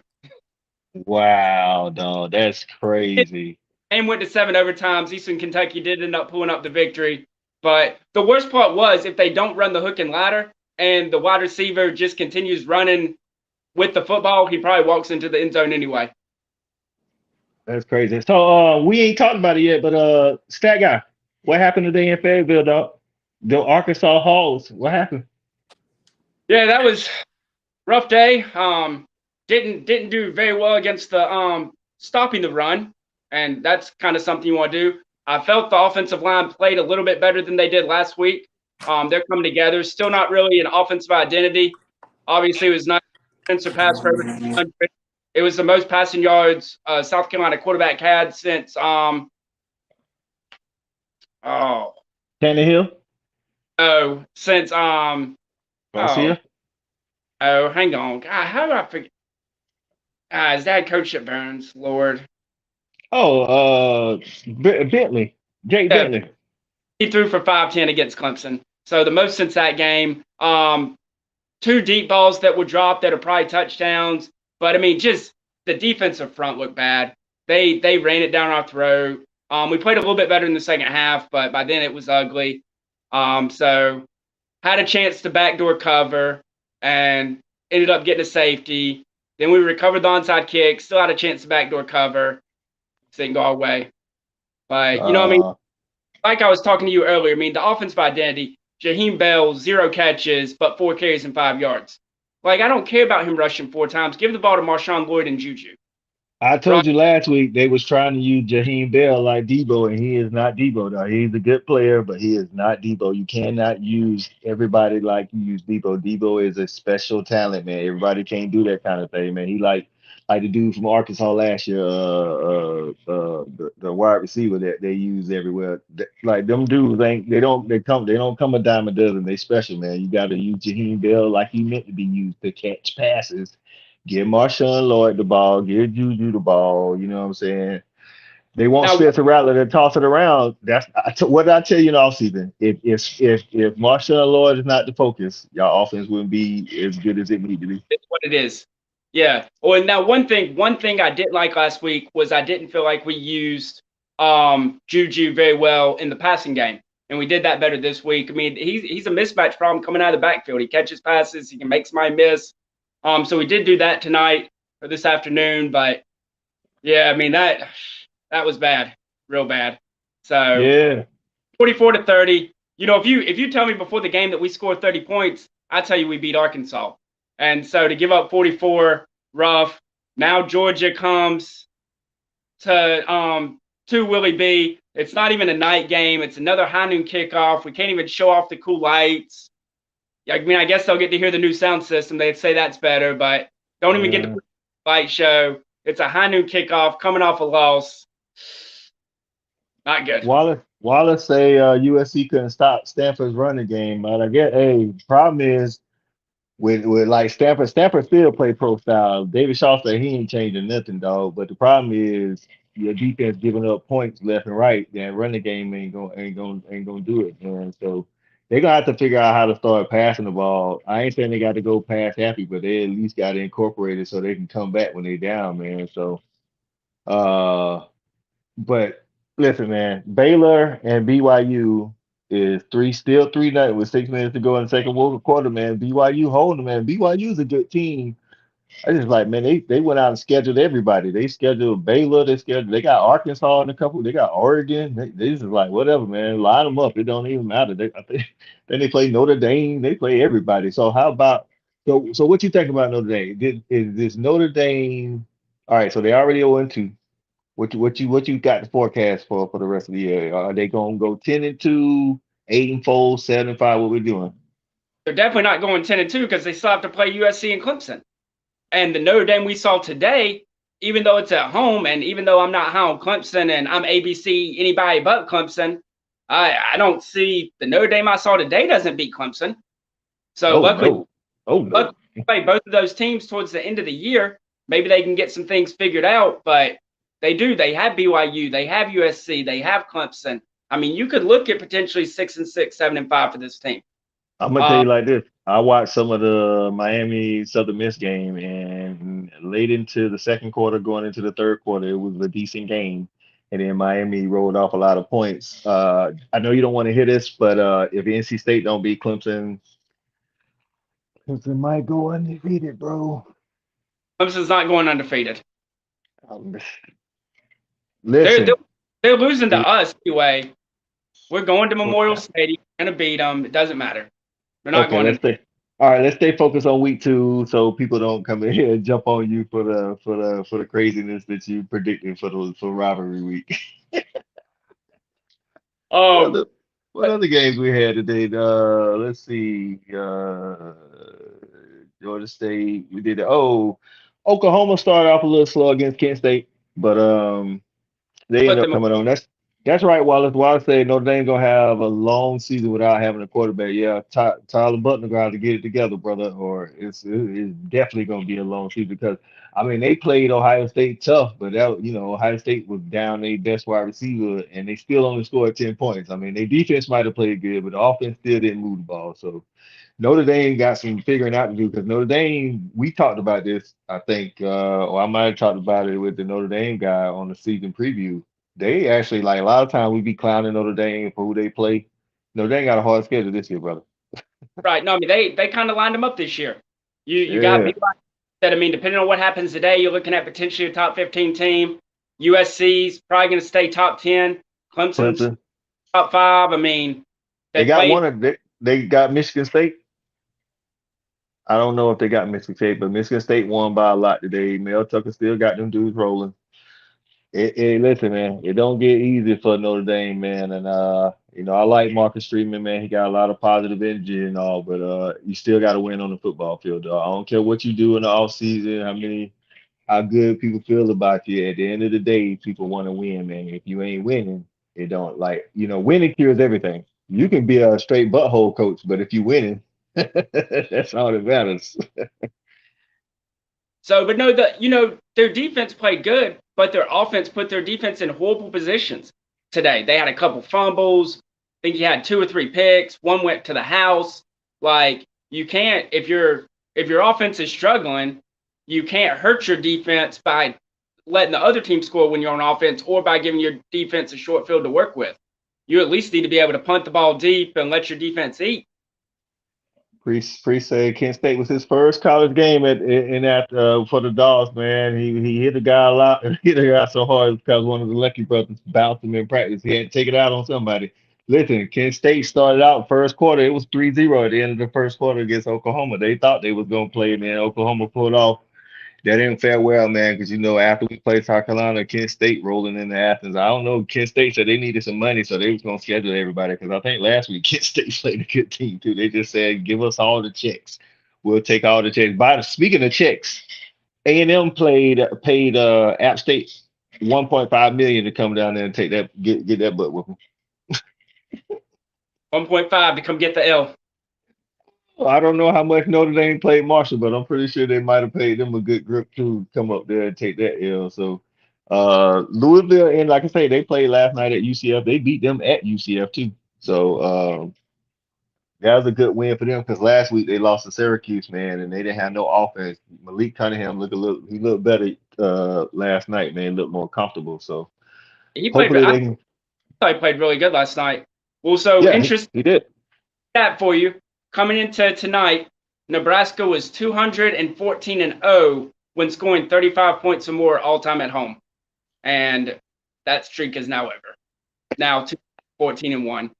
B: Wow, dog, that's crazy.
C: And went to 7 overtimes. Eastern Kentucky did end up pulling up the victory. But the worst part was if they don't run the hook and ladder and the wide receiver just continues running with the football, he probably walks into the end zone anyway.
B: That's crazy. So we ain't talked about it yet, but Stat Guy, what happened today in Fayetteville, dog? The Arkansas Hogs. What happened?
C: Yeah, that was rough day. Didn't do very well against the stopping the run, and that's kind of something you want to do. I felt the offensive line played a little bit better than they did last week. They're coming together. Still not really an offensive identity. Obviously, it was not defensive pass for over 200. It was the most passing yards South Carolina quarterback had since
B: Tannehill?
C: since
B: Garcia?
C: hang on. God, how do I forget? His dad coached at Burns. Lord.
B: Oh, Bentley. Jake
C: Yeah,
B: Bentley.
C: he threw for 510 against Clemson. So the most since that game. 2 deep balls that would drop that are probably touchdowns. But I mean, just the defensive front looked bad. They ran it down our throat. We played a little bit better in the second half, but by then it was ugly. So had a chance to backdoor cover and ended up getting a safety. Then we recovered the onside kick, still had a chance to backdoor cover. Didn't go our way. But, you know, I mean, like I was talking to you earlier, I mean, the offensive identity, Jaheim Bell, 0 catches, but 4 carries and 5 yards. Like, I don't care about him rushing 4 times. Give the ball to Marshawn Lloyd and Juju.
B: I told you last week they was trying to use Jaheim Bell like Debo, and he is not Debo. Though he's a good player, but he is not Debo. You cannot use everybody like you use Debo. Debo is a special talent, man. Everybody can't do that kind of thing, man. He like the dude from Arkansas last year, the wide receiver that they use everywhere. Like them dudes ain't they don't come a dime a dozen. They special, man. You got to use Jaheim Bell like he meant to be used to catch passes. Give Marshawn Lloyd the ball, give Juju the ball. You know what I'm saying? They want
C: Now,
B: Spencer Rattler to toss it around. What did I tell you in the offseason? If Marshawn Lloyd is not the focus, y'all offense wouldn't be as good as it need to be.
C: it's what it is. Yeah. Oh, and now one thing I didn't like last week was I didn't feel like we used Juju very well in the passing game. And we did that better this week. I mean, he's a mismatch problem coming out of the backfield. He catches passes, he can make somebody miss. So we did do that tonight or this afternoon, but yeah, I mean that was bad, real bad. So
B: Yeah.
C: 44-30. You know, if you tell me before the game that we scored 30 points, I tell you we beat Arkansas. And so to give up 44, rough. Now Georgia comes to Willie B. It's not even a night game. It's another high noon kickoff. We can't even show off the cool lights. I mean, I guess they'll get to hear the new sound system. They'd say that's better, but don't even get the light show. It's a high noon kickoff coming off a loss. Not good.
B: Wallace say USC couldn't stop Stanford's running game, but I guess problem is with like Stanford still play pro style. David Shaw said he ain't changing nothing, dog. But the problem is your defense giving up points left and right. Then running game ain't gonna do it, man. So they're gonna have to figure out how to start passing the ball. I ain't saying they got to go pass happy, but they at least got to incorporate it so they can come back when they're down, man. So but listen, man, Baylor and BYU is still 3-0 with 6 minutes to go in the second quarter, man. BYU holding, man. BYU is a good team. I just like, man, they went out and scheduled everybody. They scheduled Baylor, they got Arkansas in a couple, they got Oregon. They just like whatever, man. Line them up. It don't even matter. I think then they play Notre Dame, they play everybody. So how about so what you think about Notre Dame? Is this Notre Dame? All right, so they already 0-2. What you got the forecast for the rest of the year? Are they gonna go 10-2, 8-4, 7-5? What we doing?
C: They're definitely not going 10-2 because they still have to play USC and Clemson. And the Notre Dame we saw today, even though it's at home, and even though I'm not high on Clemson and I'm ABC anybody but Clemson, I don't see the Notre Dame I saw today doesn't beat Clemson. So luckily, luckily we play both of those teams towards the end of the year. Maybe they can get some things figured out, but they do. They have BYU, they have USC, they have Clemson. I mean, you could look at potentially 6-6, 7-5 for this team.
B: I'm gonna tell you like this. I watched some of the Miami Southern Miss game, and late into the second quarter, going into the third quarter, it was a decent game. And then Miami rolled off a lot of points. I know you don't want to hear this, but if NC State don't beat Clemson, Clemson might go undefeated, bro.
C: Clemson's not going undefeated.
B: Listen,
C: They're losing to us anyway. We're going to Memorial
B: Okay.
C: Stadium. We're going to beat them. It doesn't matter. We're not
B: Okay,
C: going
B: let's
C: to.
B: stay. All right, let's stay focused on week 2 so people don't come in here and jump on you for the craziness that you predicted for rivalry week. What
C: Um,
B: other what other games we had today? Let's see. Georgia State. We did. Oh, Oklahoma started off a little slow against Kent State, but they
C: put
B: end up
C: them.
B: coming on. That's right, Wallace. Wallace said Notre Dame gonna have a long season without having a quarterback. Yeah, Tyler Butler gonna have to get it together, brother, or it's definitely gonna be a long season because I mean they played Ohio State tough, but Ohio State was down their best wide receiver and they still only scored 10 points. I mean their defense might have played good, but the offense still didn't move the ball. So Notre Dame got some figuring out to do because Notre Dame, we talked about this, I think, or I might have talked about it with the Notre Dame guy on the season preview. They actually, like a lot of times we be clowning Notre Dame for who they play. Notre Dame got a hard schedule this year, brother.
C: Right. No, I mean, they kind of lined them up this year. You got
B: Yeah,
C: big like that. I mean, depending on what happens today, you're looking at potentially a top 15 team. USC's probably going to stay top 10. Clemson's
B: Clemson.
C: top 5. I mean,
B: They
C: they
B: got
C: played.
B: one of they got Michigan State. I don't know if they got Michigan State, but Michigan State won by a lot today. Mel Tucker still got them dudes rolling. Listen, man, it don't get easy for Notre Dame, man. And I like Marcus Freeman, man. He got a lot of positive energy and all, but you still got to win on the football field, dog. I don't care what you do in the off season, how good people feel about you. At the end of the day, people want to win, man. If you ain't winning, it don't winning cures everything. You can be a straight butthole coach, but if you winning, that's all that matters.
C: So, but no, their defense played good, but their offense put their defense in horrible positions today. They had a couple fumbles. I think he had 2 or 3 picks. One went to the house. Like you can't if your offense is struggling, you can't hurt your defense by letting the other team score when you're on offense or by giving your defense a short field to work with. You at least need to be able to punt the ball deep and let your defense eat.
B: Priest said Kent State was his first college game in that for the Dogs, man. He hit the guy a lot, hit the guy so hard because one of the Lucky brothers bounced him in practice. He had to take it out on somebody. Listen, Kent State started out first quarter. It was 3-0 at the end of the first quarter against Oklahoma. They thought they was gonna play, man. Oklahoma pulled off. That didn't fare well, man, because after we played South Carolina, Kent State rolling into Athens. I don't know. Kent State said they needed some money, so they was gonna schedule everybody. Because I think last week Kent State played a good team too. They just said, "Give us all the checks. We'll take all the checks." Speaking of checks, A&M paid App State 1.5 million to come down there and take that get that butt with them.
C: 1.5 to come get the L.
B: I don't know how much Notre Dame played Marshall, but I'm pretty sure they might have paid them a good grip to come up there and take that L. So Louisville, and like I say, they played last night at UCF. They beat them at UCF too. So that was a good win for them because last week they lost to Syracuse, man, and they didn't have no offense. Malik Cunningham he looked better last night, man, looked more comfortable. So
C: He played.
B: hopefully
C: I
B: they can.
C: thought he played really good last night. Well, so
B: Yeah,
C: interesting
B: he did.
C: stat for you. Coming into tonight, Nebraska was 214-0 when scoring 35 points or more all time at home, and that streak is now over. Now 14-1.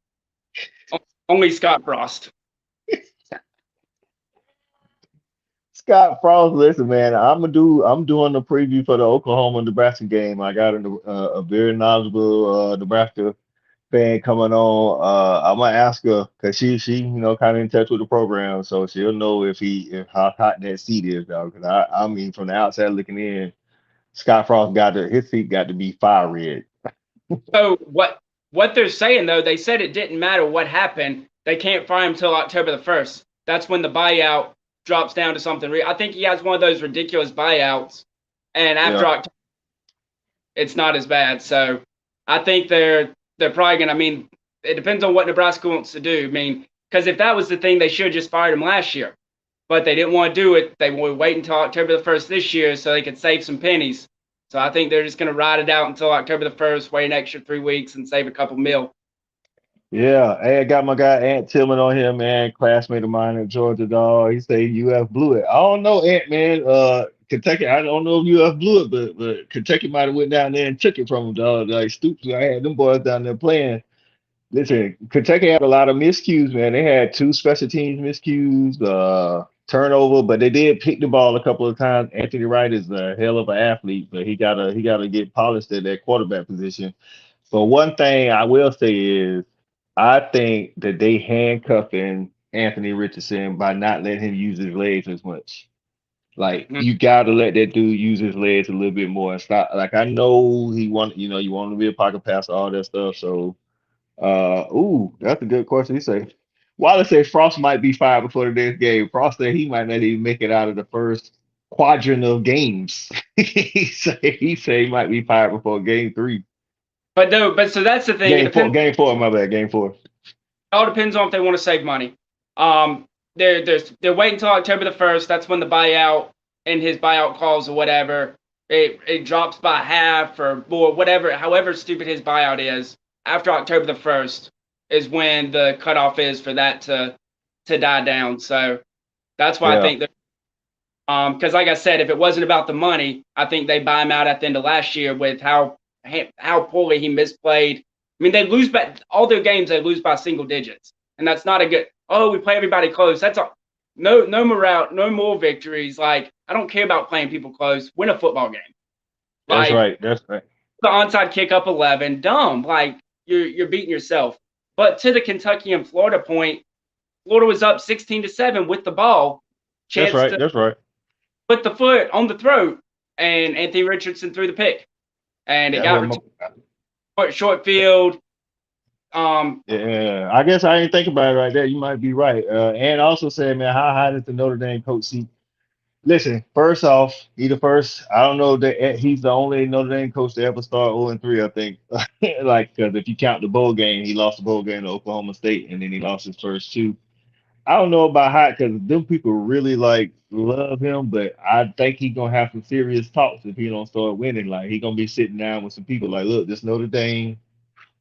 C: Only Scott Frost.
B: Scott Frost, listen, man. I'm doing the preview for the Oklahoma Nebraska game. I got a very knowledgeable Nebraska fan coming on. I'm gonna ask her because she kind of in touch with the program, so she'll know if how hot that seat is, dog. Because I mean, from the outside looking in, Scott Frost his seat got to be fire red.
C: So what they're saying though, they said it didn't matter what happened. They can't fire him until October the 1st. That's when the buyout drops down to something. I think he has one of those ridiculous buyouts, and after
B: Yeah.
C: October, it's not as bad. So I think they're probably gonna. I mean, it depends on what Nebraska wants to do. I mean, because if that was the thing, they should have just fired him last year, but they didn't want to do it. They would wait until October the 1st this year so they could save some pennies. So I think they're just gonna ride it out until October the 1st, wait an extra 3 weeks, and save a couple mil.
B: Yeah, hey, I got my guy Ant Tillman on here, man, classmate of mine at Georgia, dog. He say UF blew it. I don't know, Ant, man. Kentucky, I don't know if UF blew it, but Kentucky might have went down there and took it from them, dog. Like Stoops, I had them boys down there playing. Listen, Kentucky had a lot of miscues, man. They had two special teams miscues, turnover, but they did pick the ball a couple of times. Anthony Wright is a hell of an athlete, but he gotta get polished at that quarterback position. But one thing I will say is I think that they handcuffing Anthony Richardson by not letting him use his legs as much. Like
C: Mhm.
B: you gotta let that dude use his legs a little bit more and stop. Like I know you want to be a pocket passer, all that stuff. So ooh, that's a good question. He say Wallace said Frost might be fired before the next game. Frost said he might not even make it out of the first quadrant of games. He say he might be fired before game three.
C: But no, but so that's the thing. It depends.
B: Game four, my bad, game four.
C: All depends on if they want to save money. They're waiting until October the 1st. That's when the buyout and his buyout clause or whatever it drops by half or more, whatever, however stupid his buyout is. After October the 1st is when the cutoff is for that to die down. So that's why I
B: Yeah,
C: think that because like I said, if it wasn't about the money, I think they buy him out at the end of last year with how poorly he misplayed. I mean, they lose by all their games. They lose by single digits, and that's not a good. Oh, we play everybody close. That's all. No morale, no more victories. Like I don't care about playing people close. Win a football game.
B: that's
C: Like
B: right. That's right.
C: the onside kick up 11. Dumb. Like you're beating yourself. But to the Kentucky and Florida point, Florida was up 16-7 with the ball,
B: That's
C: chance
B: right.
C: to
B: That's right.
C: put the foot on the throat, and Anthony Richardson threw the pick, and it
B: That
C: got
B: was
C: returned short field.
B: yeah. I guess I didn't think about it right there. You might be right. And also said, man, how high did the Notre Dame coach see? Listen, first off, he the first. I don't know that he's the only Notre Dame coach to ever start 0-3. I think, like, because if you count the bowl game, he lost the bowl game to Oklahoma State, and then he lost his first two. I don't know about Hot because them people really like love him, but I think he gonna have some serious talks if he don't start winning. Like he gonna be sitting down with some people like, look, this Notre Dame.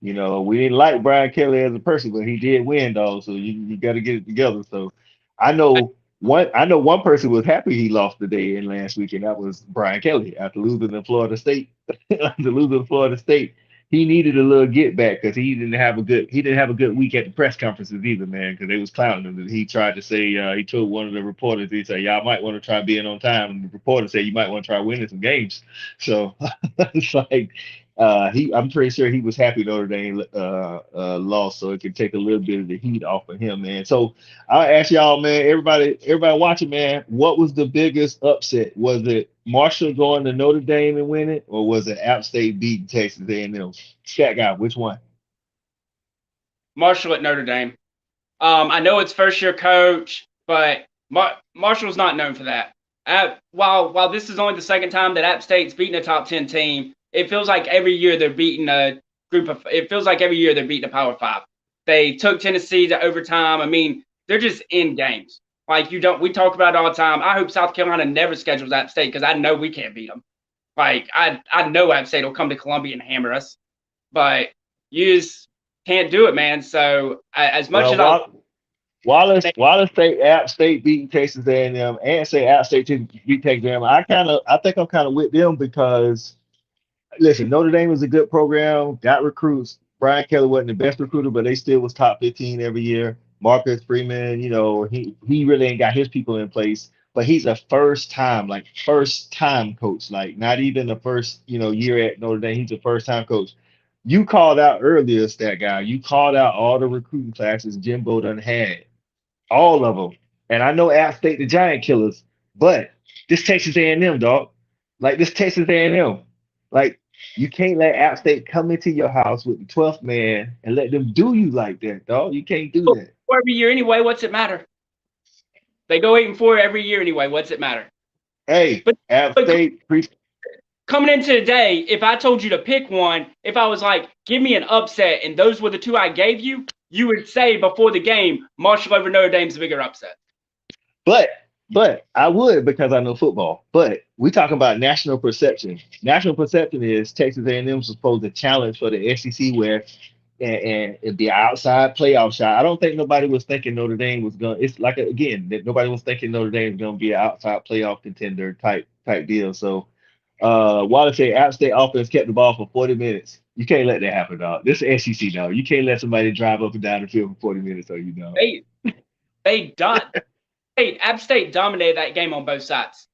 B: We didn't like Brian Kelly as a person, but he did win though. So you got to get it together. So I know one person was happy he lost today and last week, and that was Brian Kelly after losing to Florida State. After losing to Florida State, he needed a little get back because he didn't have a good week at the press conferences either, man. Because they was clowning him. He tried to say he told one of the reporters he said y'all might want to try being on time, and the reporter said you might want to try winning some games. So it's like I'm pretty sure he was happy Notre Dame lost, so it could take a little bit of the heat off of him, man. So I'll ask y'all, man, everybody watching, man, what was the biggest upset? Was it Marshall going to Notre Dame and winning, or was it App State beating Texas A&M? Check out which one.
C: Marshall at Notre Dame. I know it's first year coach, but Marshall's not known for that. While this is only the second time that App State's beaten a top 10 team, it feels like every year they're beating a group of. It feels like every year they're beating a Power Five. They took Tennessee to overtime. I mean, they're just in games. Like you don't. We talk about it all the time. I hope South Carolina never schedules App State because I know we can't beat them. Like I know App State will come to Columbia and hammer us, but you just can't do it, man. So as much as I
B: Wallace State, App State beating Texas A&M, and say App State to beat Texas A&M. I think I'm kind of with them because listen, Notre Dame was a good program, got recruits. Brian Kelly wasn't the best recruiter, but they still was top 15 every year. Marcus Freeman, he really ain't got his people in place, but he's a first time coach, like not even the first, year at Notre Dame. He's a first time coach. You called out earlier, stat guy. You called out all the recruiting classes Jimbo done had, all of them. And I know App State the Giant Killers, but this Texas A&M, dog. Like this Texas A&M. Like you can't let App State come into your house with the 12th man and let them do you like that, dog. You can't do that.
C: every year anyway. What's it matter? They go 8-4 every year anyway. What's it matter?
B: Hey,
C: But,
B: App
C: but
B: State
C: coming into today, if I told you to pick one, if I was like, give me an upset, and those were the two I gave you, you would say before the game, Marshall over Notre Dame's a bigger upset.
B: but I would because I know football. But we talk about national perception. National perception is Texas A&M supposed to challenge for the SEC West and it'd be an outside playoff shot. I don't think nobody was thinking Notre Dame was going. It's like again that nobody was thinking Notre Dame was going to be an outside playoff contender type deal. So Wallace said App State offense kept the ball for 40 minutes. You can't let that happen, dog. This is SEC, dog. You can't let somebody drive up and down the field for 40 minutes, or you know.
C: They they done. App State dominated that game on both sides,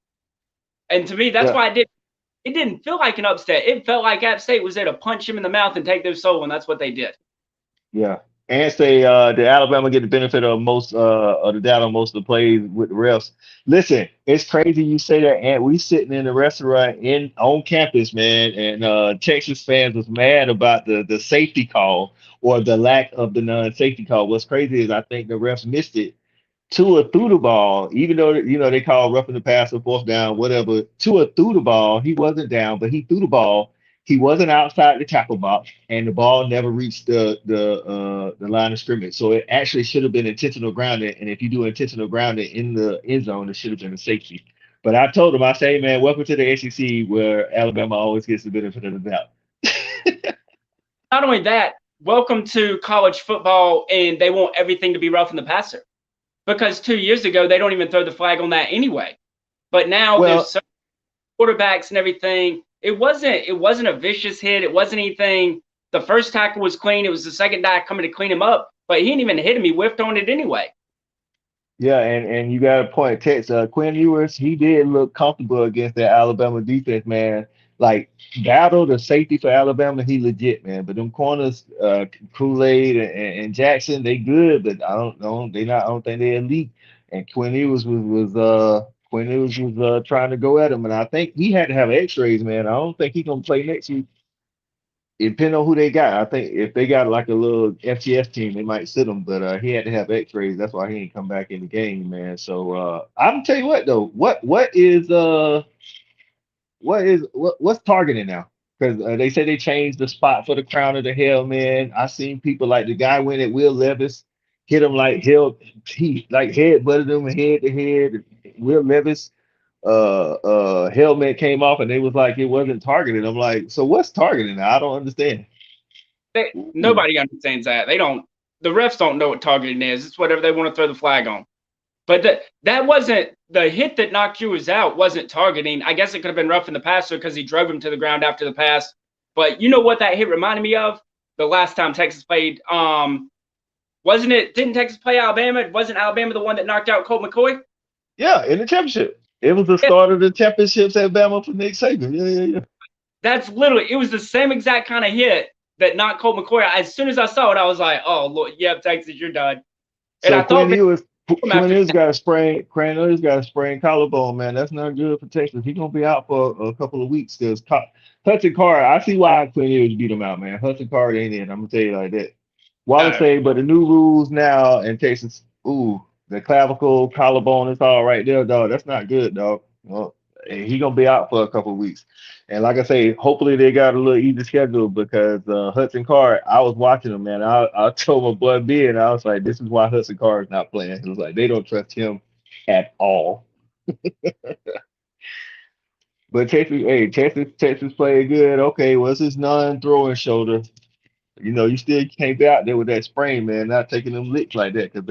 C: and to me, that's
B: Yeah,
C: why it didn't feel like an upset. It felt like App State was there to punch him in the mouth and take their soul, and that's what they did.
B: yeah. And say did Alabama get the benefit of most of the data on most of the plays with the refs? Listen, it's crazy you say that, and we sitting in the restaurant in on campus, man, and Texas fans was mad about the safety call or the lack of the non-safety call. What's crazy is I think the refs missed it. Tua threw the ball, even though they call roughing the passer, fourth down, whatever. Tua threw the ball. He wasn't down, but he threw the ball. He wasn't outside the tackle box, and the ball never reached the line of scrimmage. So it actually should have been intentional grounding. And if you do intentional grounding in the end zone, it should have been a safety. But I told him, I say, man, welcome to the SEC where Alabama always gets the benefit of the doubt.
C: Not only that, welcome to college football, and they want everything to be rough in the passer. Because 2 years ago, they don't even throw the flag on that anyway. But now
B: Well,
C: there's so many quarterbacks and everything. It wasn't a vicious hit. It wasn't anything. The first tackle was clean. It was the second guy coming to clean him up, but he didn't even hit him. He whiffed on it anyway.
B: yeah, and you got a point, Tex. Quinn Ewers, he did look comfortable against that Alabama defense, man. Like battle the safety for Alabama, he legit, man. But them corners, Kool-Aid and Jackson, they good, but I don't know, they not. I don't think they elite. And Quinn Ewers was trying to go at him, and I think he had to have X-rays, man. I don't think he gonna play next week. It depends on who they got. I think if they got like a little FTS team, they might sit him. But he had to have X-rays. That's why he ain't come back in the game, man. So I'm tell you what though, what's targeting now? Because they say they changed the spot for the crown of the hell, man. I seen people like the guy went at Will Levis, hit him like hell, he like head butted him head to head. Will Levis helmet came off and they was like it wasn't targeted. I'm like, so what's targeting now? I don't understand. Ooh.
C: Nobody understands that. They don't. The refs don't know what targeting is. It's whatever they want to throw the flag on. But that wasn't the hit that knocked Ewers out. Wasn't targeting. I guess it could have been rough in the passer because he drove him to the ground after the pass. But you know what that hit reminded me of? The last time Texas played. Wasn't it? Didn't Texas play Alabama? Wasn't Alabama the one that knocked out Colt McCoy?
B: Yeah, in the championship. It was the
C: Yeah,
B: start of the championships at Bama for Nick Saban. Yeah, yeah, yeah.
C: that's literally. It was the same exact kind of hit that knocked Colt McCoy out. As soon as I saw it, I was like, "Oh Lord, yep, Texas, you're done." And
B: So
C: I thought maybe
B: Quinn
C: after
B: Ewers got a sprained collarbone, man. That's not good for Texas. He's gonna be out for a couple of weeks because Hudson Card. I see why Quinn Ewers beat him out, man. Hudson Card ain't in. I'm gonna tell you like that. Wallace
C: uh,
B: say, but the new rules now in Texas, ooh, the clavicle, collarbone, it's all right there, dog. That's not good, dog. Well, he gonna be out for a couple of weeks. And like I say, hopefully they got a little easy schedule because Hudson Card, I was watching him, man. I told my boy B, and I was like, this is why Hudson Card is not playing. It was like they don't trust him at all. But Texas played good. Okay, what's his non-throwing shoulder? You still can't be out there with that sprain, man. Not taking them licks like that because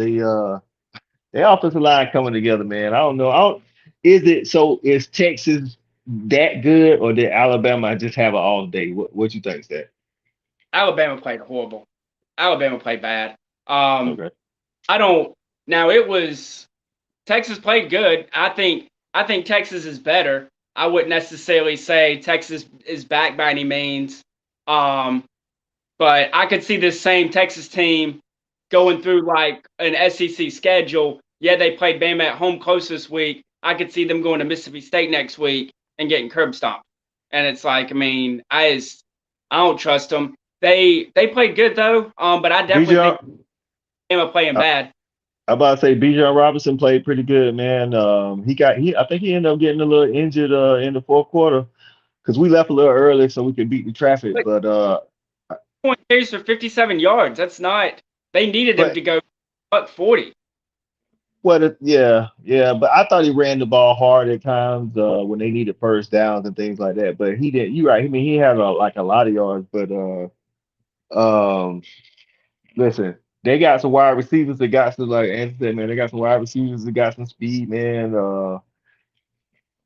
B: their offensive line coming together, man. I don't know. Is it so? Is Texas that good, or did Alabama just have an off day? What you think, that?
C: Alabama played horrible. Alabama played bad. Um,
B: Okay.
C: I don't. Now it was Texas played good. I think Texas is better. I wouldn't necessarily say Texas is back by any means. Um, but I could see this same Texas team going through like an SEC schedule. Yeah, they played Bama at home close this week. I could see them going to Mississippi State next week and getting curb stomped. And it's like, I mean, I don't trust them. They played good though. But I definitely think
B: Bijan,
C: Bama playing
B: I,
C: bad.
B: I'm about to say Bijan Robinson played pretty good, man. I think he ended up getting a little injured in the fourth quarter because we left a little early so we could beat the traffic.
C: Like
B: But
C: point carries for 57 yards. That's not. They needed him
B: but
C: to go buck 40.
B: yeah, yeah. But I thought he ran the ball hard at times when they needed first downs and things like that. But he didn't. You're right. I mean, he had like a lot of yards, but um, listen, they got some wide receivers that got some, like Anthony said, man. They got some wide receivers that got some speed, man.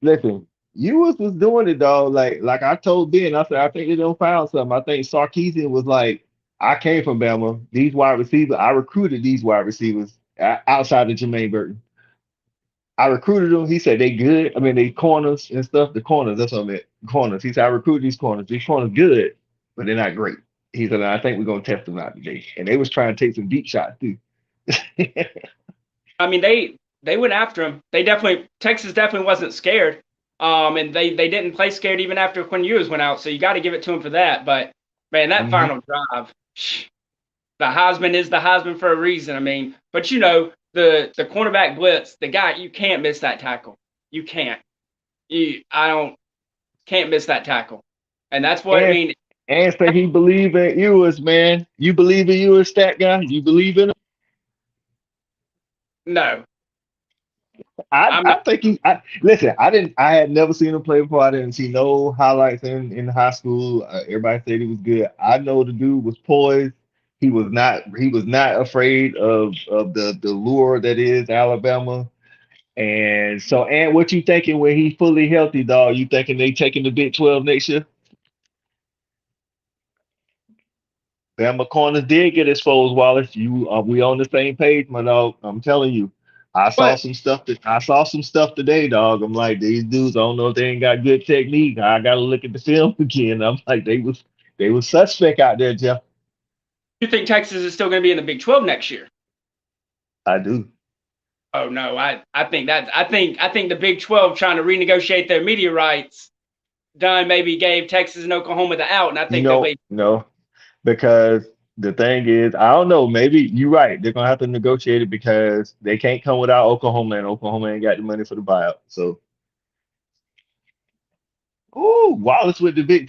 B: Listen. Ewers was doing it though. Like I told Ben, I said I think they don't found something. I think Sarkeesian was like, I came from Bama. These wide receivers, I recruited these wide receivers outside of Jermaine Burton. I recruited them. He said they good. I mean, they corners and stuff. The corners, that's what I meant. Corners. He said I recruited these corners. These corners good, but they're not great. He said I think we're gonna test them out today. And they was trying to take some deep shots too.
C: I mean, they went after him. Texas definitely wasn't scared. And they didn't play scared even after Quinn Ewers went out. So you got to give it to him for that. But man, that final drive, the Heisman is the Heisman for a reason. I mean, but you know, the cornerback blitz, the guy, you can't miss that tackle. You can't. Can't miss that tackle. And that's what I mean.
B: And say he believe in Ewers, man. You believe in Ewers, stat guy? You believe in him?
C: No.
B: I think listen, I had never seen him play before. I didn't see no highlights in high school. Everybody said he was good. I know the dude was poised. He was not afraid of the lure that is Alabama. And so, and what you thinking when he fully healthy, dog? You thinking they taking the Big 12 next year? Bama corners did get exposed, Wallace. We on the same page, my dog. I'm telling you. I saw
C: But
B: some stuff today, dog. I'm like, these dudes, I don't know if they ain't got good technique. I gotta look at the film again. I'm like, they was suspect out there, Jeff.
C: you think Texas is still going to be in the Big 12 next year?
B: I do.
C: Oh no, I think the Big 12 trying to renegotiate their media rights done maybe gave Texas and Oklahoma the out, and I think they'll be.
B: No, because the thing is, I don't know. Maybe you're right. They're gonna have to negotiate it because they can't come without Oklahoma, and Oklahoma ain't got the money for the buyout. So, oh, Wallace with the big.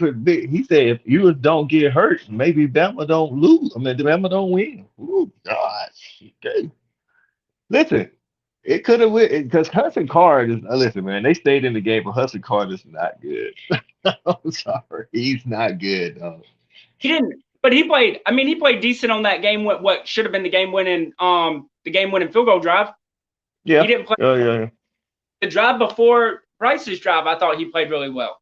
B: He said if you don't get hurt, maybe Bama don't lose. I mean, Bama don't win. Oh gosh. Okay. Listen, it could have went because Hudson Card is. Listen, man, they stayed in the game, but Hudson Card is not good. I'm sorry, he's not good.
C: He didn't, but he played. I mean, he played decent on that game. What should have been the game winning field goal drive.
B: Yeah.
C: He didn't play.
B: Oh yeah.
C: The drive before Bryce's drive, I thought he played really well.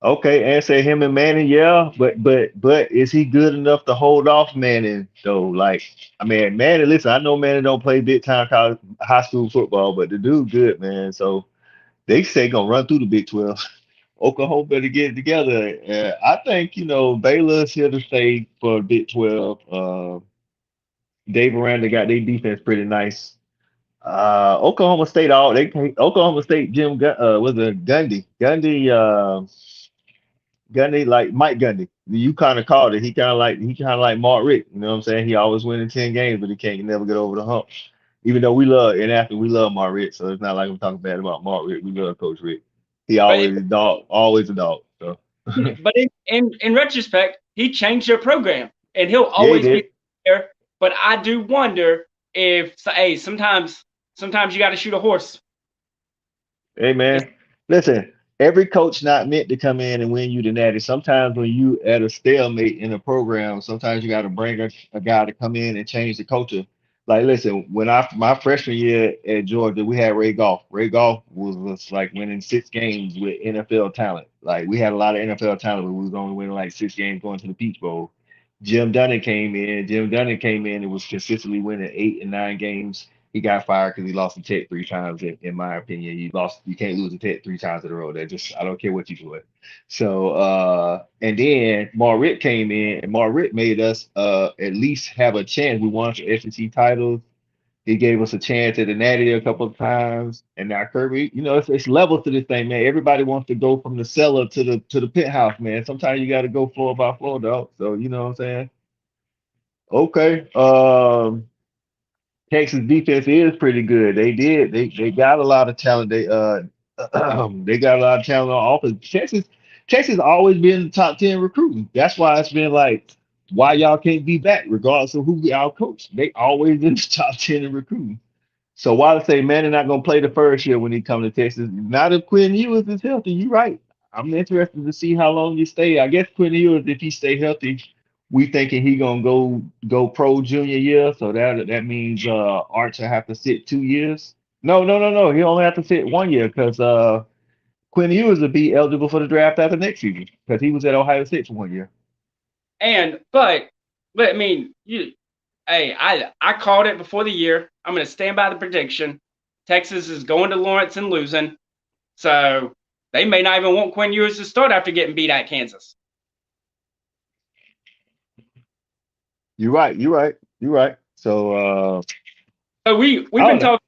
B: Okay, and say him and Manning, yeah, but is he good enough to hold off Manning though? Like, I mean, Manning. Listen, I know Manning don't play big time college, high school football, but the dude good, man. So they say gonna run through the Big 12. Oklahoma better get it together. I think Baylor's here to stay for Big 12. Dave Aranda got their defense pretty nice. Oklahoma State Oklahoma State was it Gundy, like Mike Gundy. You kind of called it. He kind of like Mark Richt. You know what I'm saying? He always winning 10 games, but he can't never get over the hump. Even though we love Mark Richt, so it's not like I'm talking bad about Mark Richt. We love Coach Richt. He always always a dog. So.
C: But in retrospect, he changed their program, and he'll always be there. But I do wonder if sometimes you got to shoot a horse.
B: Hey man, listen. Every coach not meant to come in and win you the natty. Sometimes when you at a stalemate in a program, sometimes you got to bring a guy to come in and change the culture. Like, listen, when my freshman year at Georgia, we had Ray Goff. Ray Goff was like winning 6 games with NFL talent. Like, we had a lot of NFL talent, but we was only winning like 6 games going to the Peach Bowl. Jim Dunning came in. And was consistently winning 8 and 9 games. He got fired because he lost the Tech 3 times. In my opinion, you can't lose the Tech 3 times in a row. I don't care what you do it. So and then Mark Richt came in, and Mark Richt made us at least have a chance. We won some SEC titles. He gave us a chance at the Natty a couple of times, and now Kirby. It's levels to this thing, man. Everybody wants to go from the cellar to the penthouse, man. Sometimes you got to go floor by floor, dog. So you know what I'm saying? Okay. Texas defense is pretty good. They got a lot of talent. They they got a lot of talent on offense. Texas always been top 10 recruiting. That's why it's been like why y'all can't be back, regardless of who y'all coach. They always in the top 10 in recruiting. So why I say man, they're not gonna play the first year when he come to Texas. Not if Quinn Ewers is healthy. You're right. I'm interested to see how long you stay. I guess Quinn Ewers, if he stay healthy, we thinking he gonna go pro junior year, so that means Archer have to sit 2 years. No. He only have to sit 1 year because Quinn Ewers would be eligible for the draft after next season because he was at Ohio State for 1 year.
C: But I mean, I called it before the year. I'm going to stand by the prediction. Texas is going to Lawrence and losing, so they may not even want Quinn Ewers to start after getting beat at Kansas.
B: You're right. So
C: we've been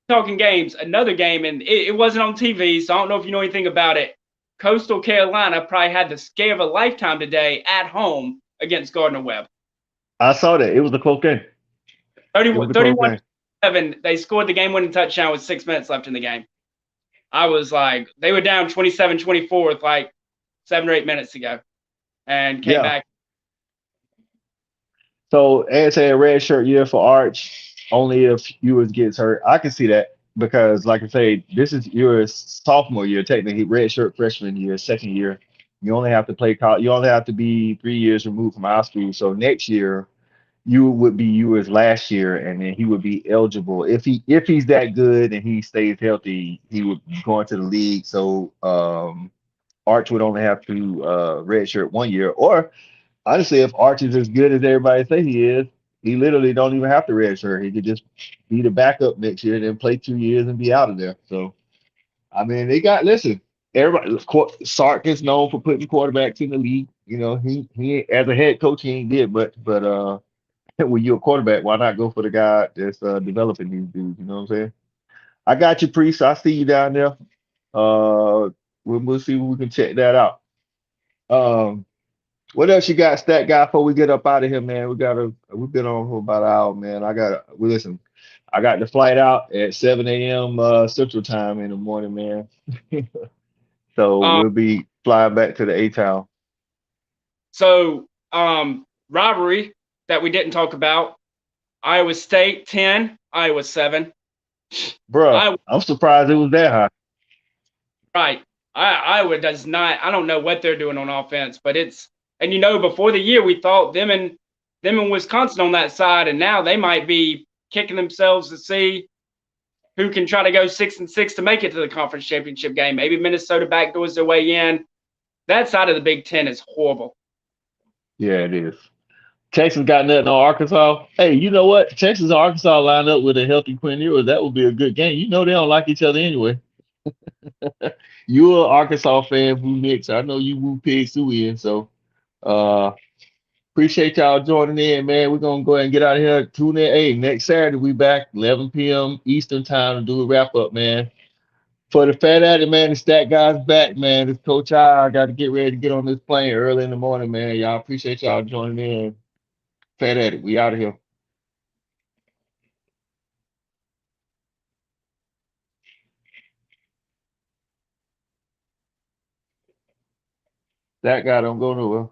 C: talking games. Another game, and it wasn't on TV, so I don't know if you know anything about it. Coastal Carolina probably had the scare of a lifetime today at home against Gardner-Webb.
B: I saw that. It was a close game.
C: 31-7. They scored the game-winning touchdown with 6 minutes left in the game. I was like, they were down 27-24 with like 7 or 8 minutes to go and came back.
B: So, and say a red shirt year for Arch, only if Ewers gets hurt. I can see that because, like I say, this is your sophomore year, technically red shirt freshman year, second year. You only have to play college. You only have to be 3 years removed from high school. So next year, you would be Ewers last year, and then he would be eligible if he's that good and he stays healthy. He would go into the league. So Arch would only have to redshirt 1 year, or honestly, if Arch is as good as everybody say he is, he literally don't even have to redshirt. He could just be the backup next year, then play 2 years and be out of there. So, I mean, everybody. Sark is known for putting quarterbacks in the league. You know, he as a head coach he ain't did, but when you're a quarterback, why not go for the guy that's developing these dudes? You know what I'm saying? I got you, Priest. I see you down there. We'll see if we can check that out. What else you got, stat guy, before we get up out of here, man? We've been on for about an hour, man. Listen, I got the flight out at 7 a.m. Central Time in the morning, man. So we'll be flying back to the A-Town.
C: So, rivalry that we didn't talk about, Iowa State 10, Iowa 7.
B: Bro, I'm surprised it was that high.
C: Right. Iowa does not, I don't know what they're doing on offense, but and before the year, we thought them and Wisconsin on that side, and now they might be kicking themselves to see who can try to go 6-6 to make it to the conference championship game. Maybe Minnesota backdoors their way in. That side of the Big Ten is horrible.
B: Yeah, it is. Texas got nothing on Arkansas. Hey, you know what? Texas and Arkansas line up with a healthy Quinn Ewers. That would be a good game. You know they don't like each other anyway. You're an Arkansas fan, Boo Nix. I know you Woo Pig Suey in, so appreciate y'all joining in, man. We're gonna go ahead and get out of here. Tune in. Hey, next Saturday we back 11 p.m. Eastern time to do a wrap up, man. For the Fat Addict, man, the stat guy's back, man. It's Coach I got to get ready to get on this plane early in the morning, man. Y'all appreciate y'all joining in. Fat Addict, we out of here. That guy don't go nowhere.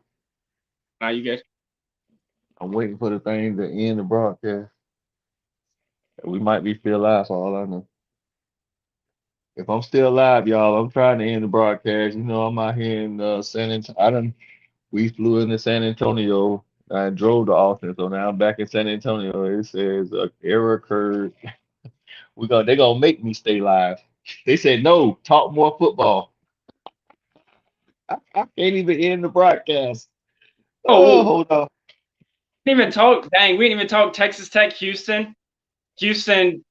C: Now you guys.
B: I'm waiting for the thing to end the broadcast. We might be still live for all I know. If I'm still live, y'all, I'm trying to end the broadcast. I'm out here in San Antonio. We flew into San Antonio. I drove to Austin, so now I'm back in San Antonio. It says error occurred. They're gonna make me stay live. They said no, talk more football. I can't even end the broadcast. Hold on.
C: We didn't even talk Texas Tech, Houston. Houston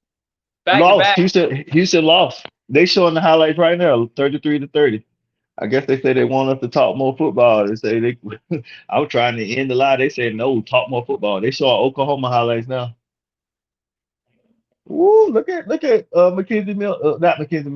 C: back
B: lost.
C: To back.
B: Houston lost. They showing the highlights right now, 33-30. I guess they say they want us to talk more football. They say I was trying to end the lie. They said no, talk more football. They show Oklahoma highlights now. Ooh, look at Mackenzie Mill, not Mackenzie Mill.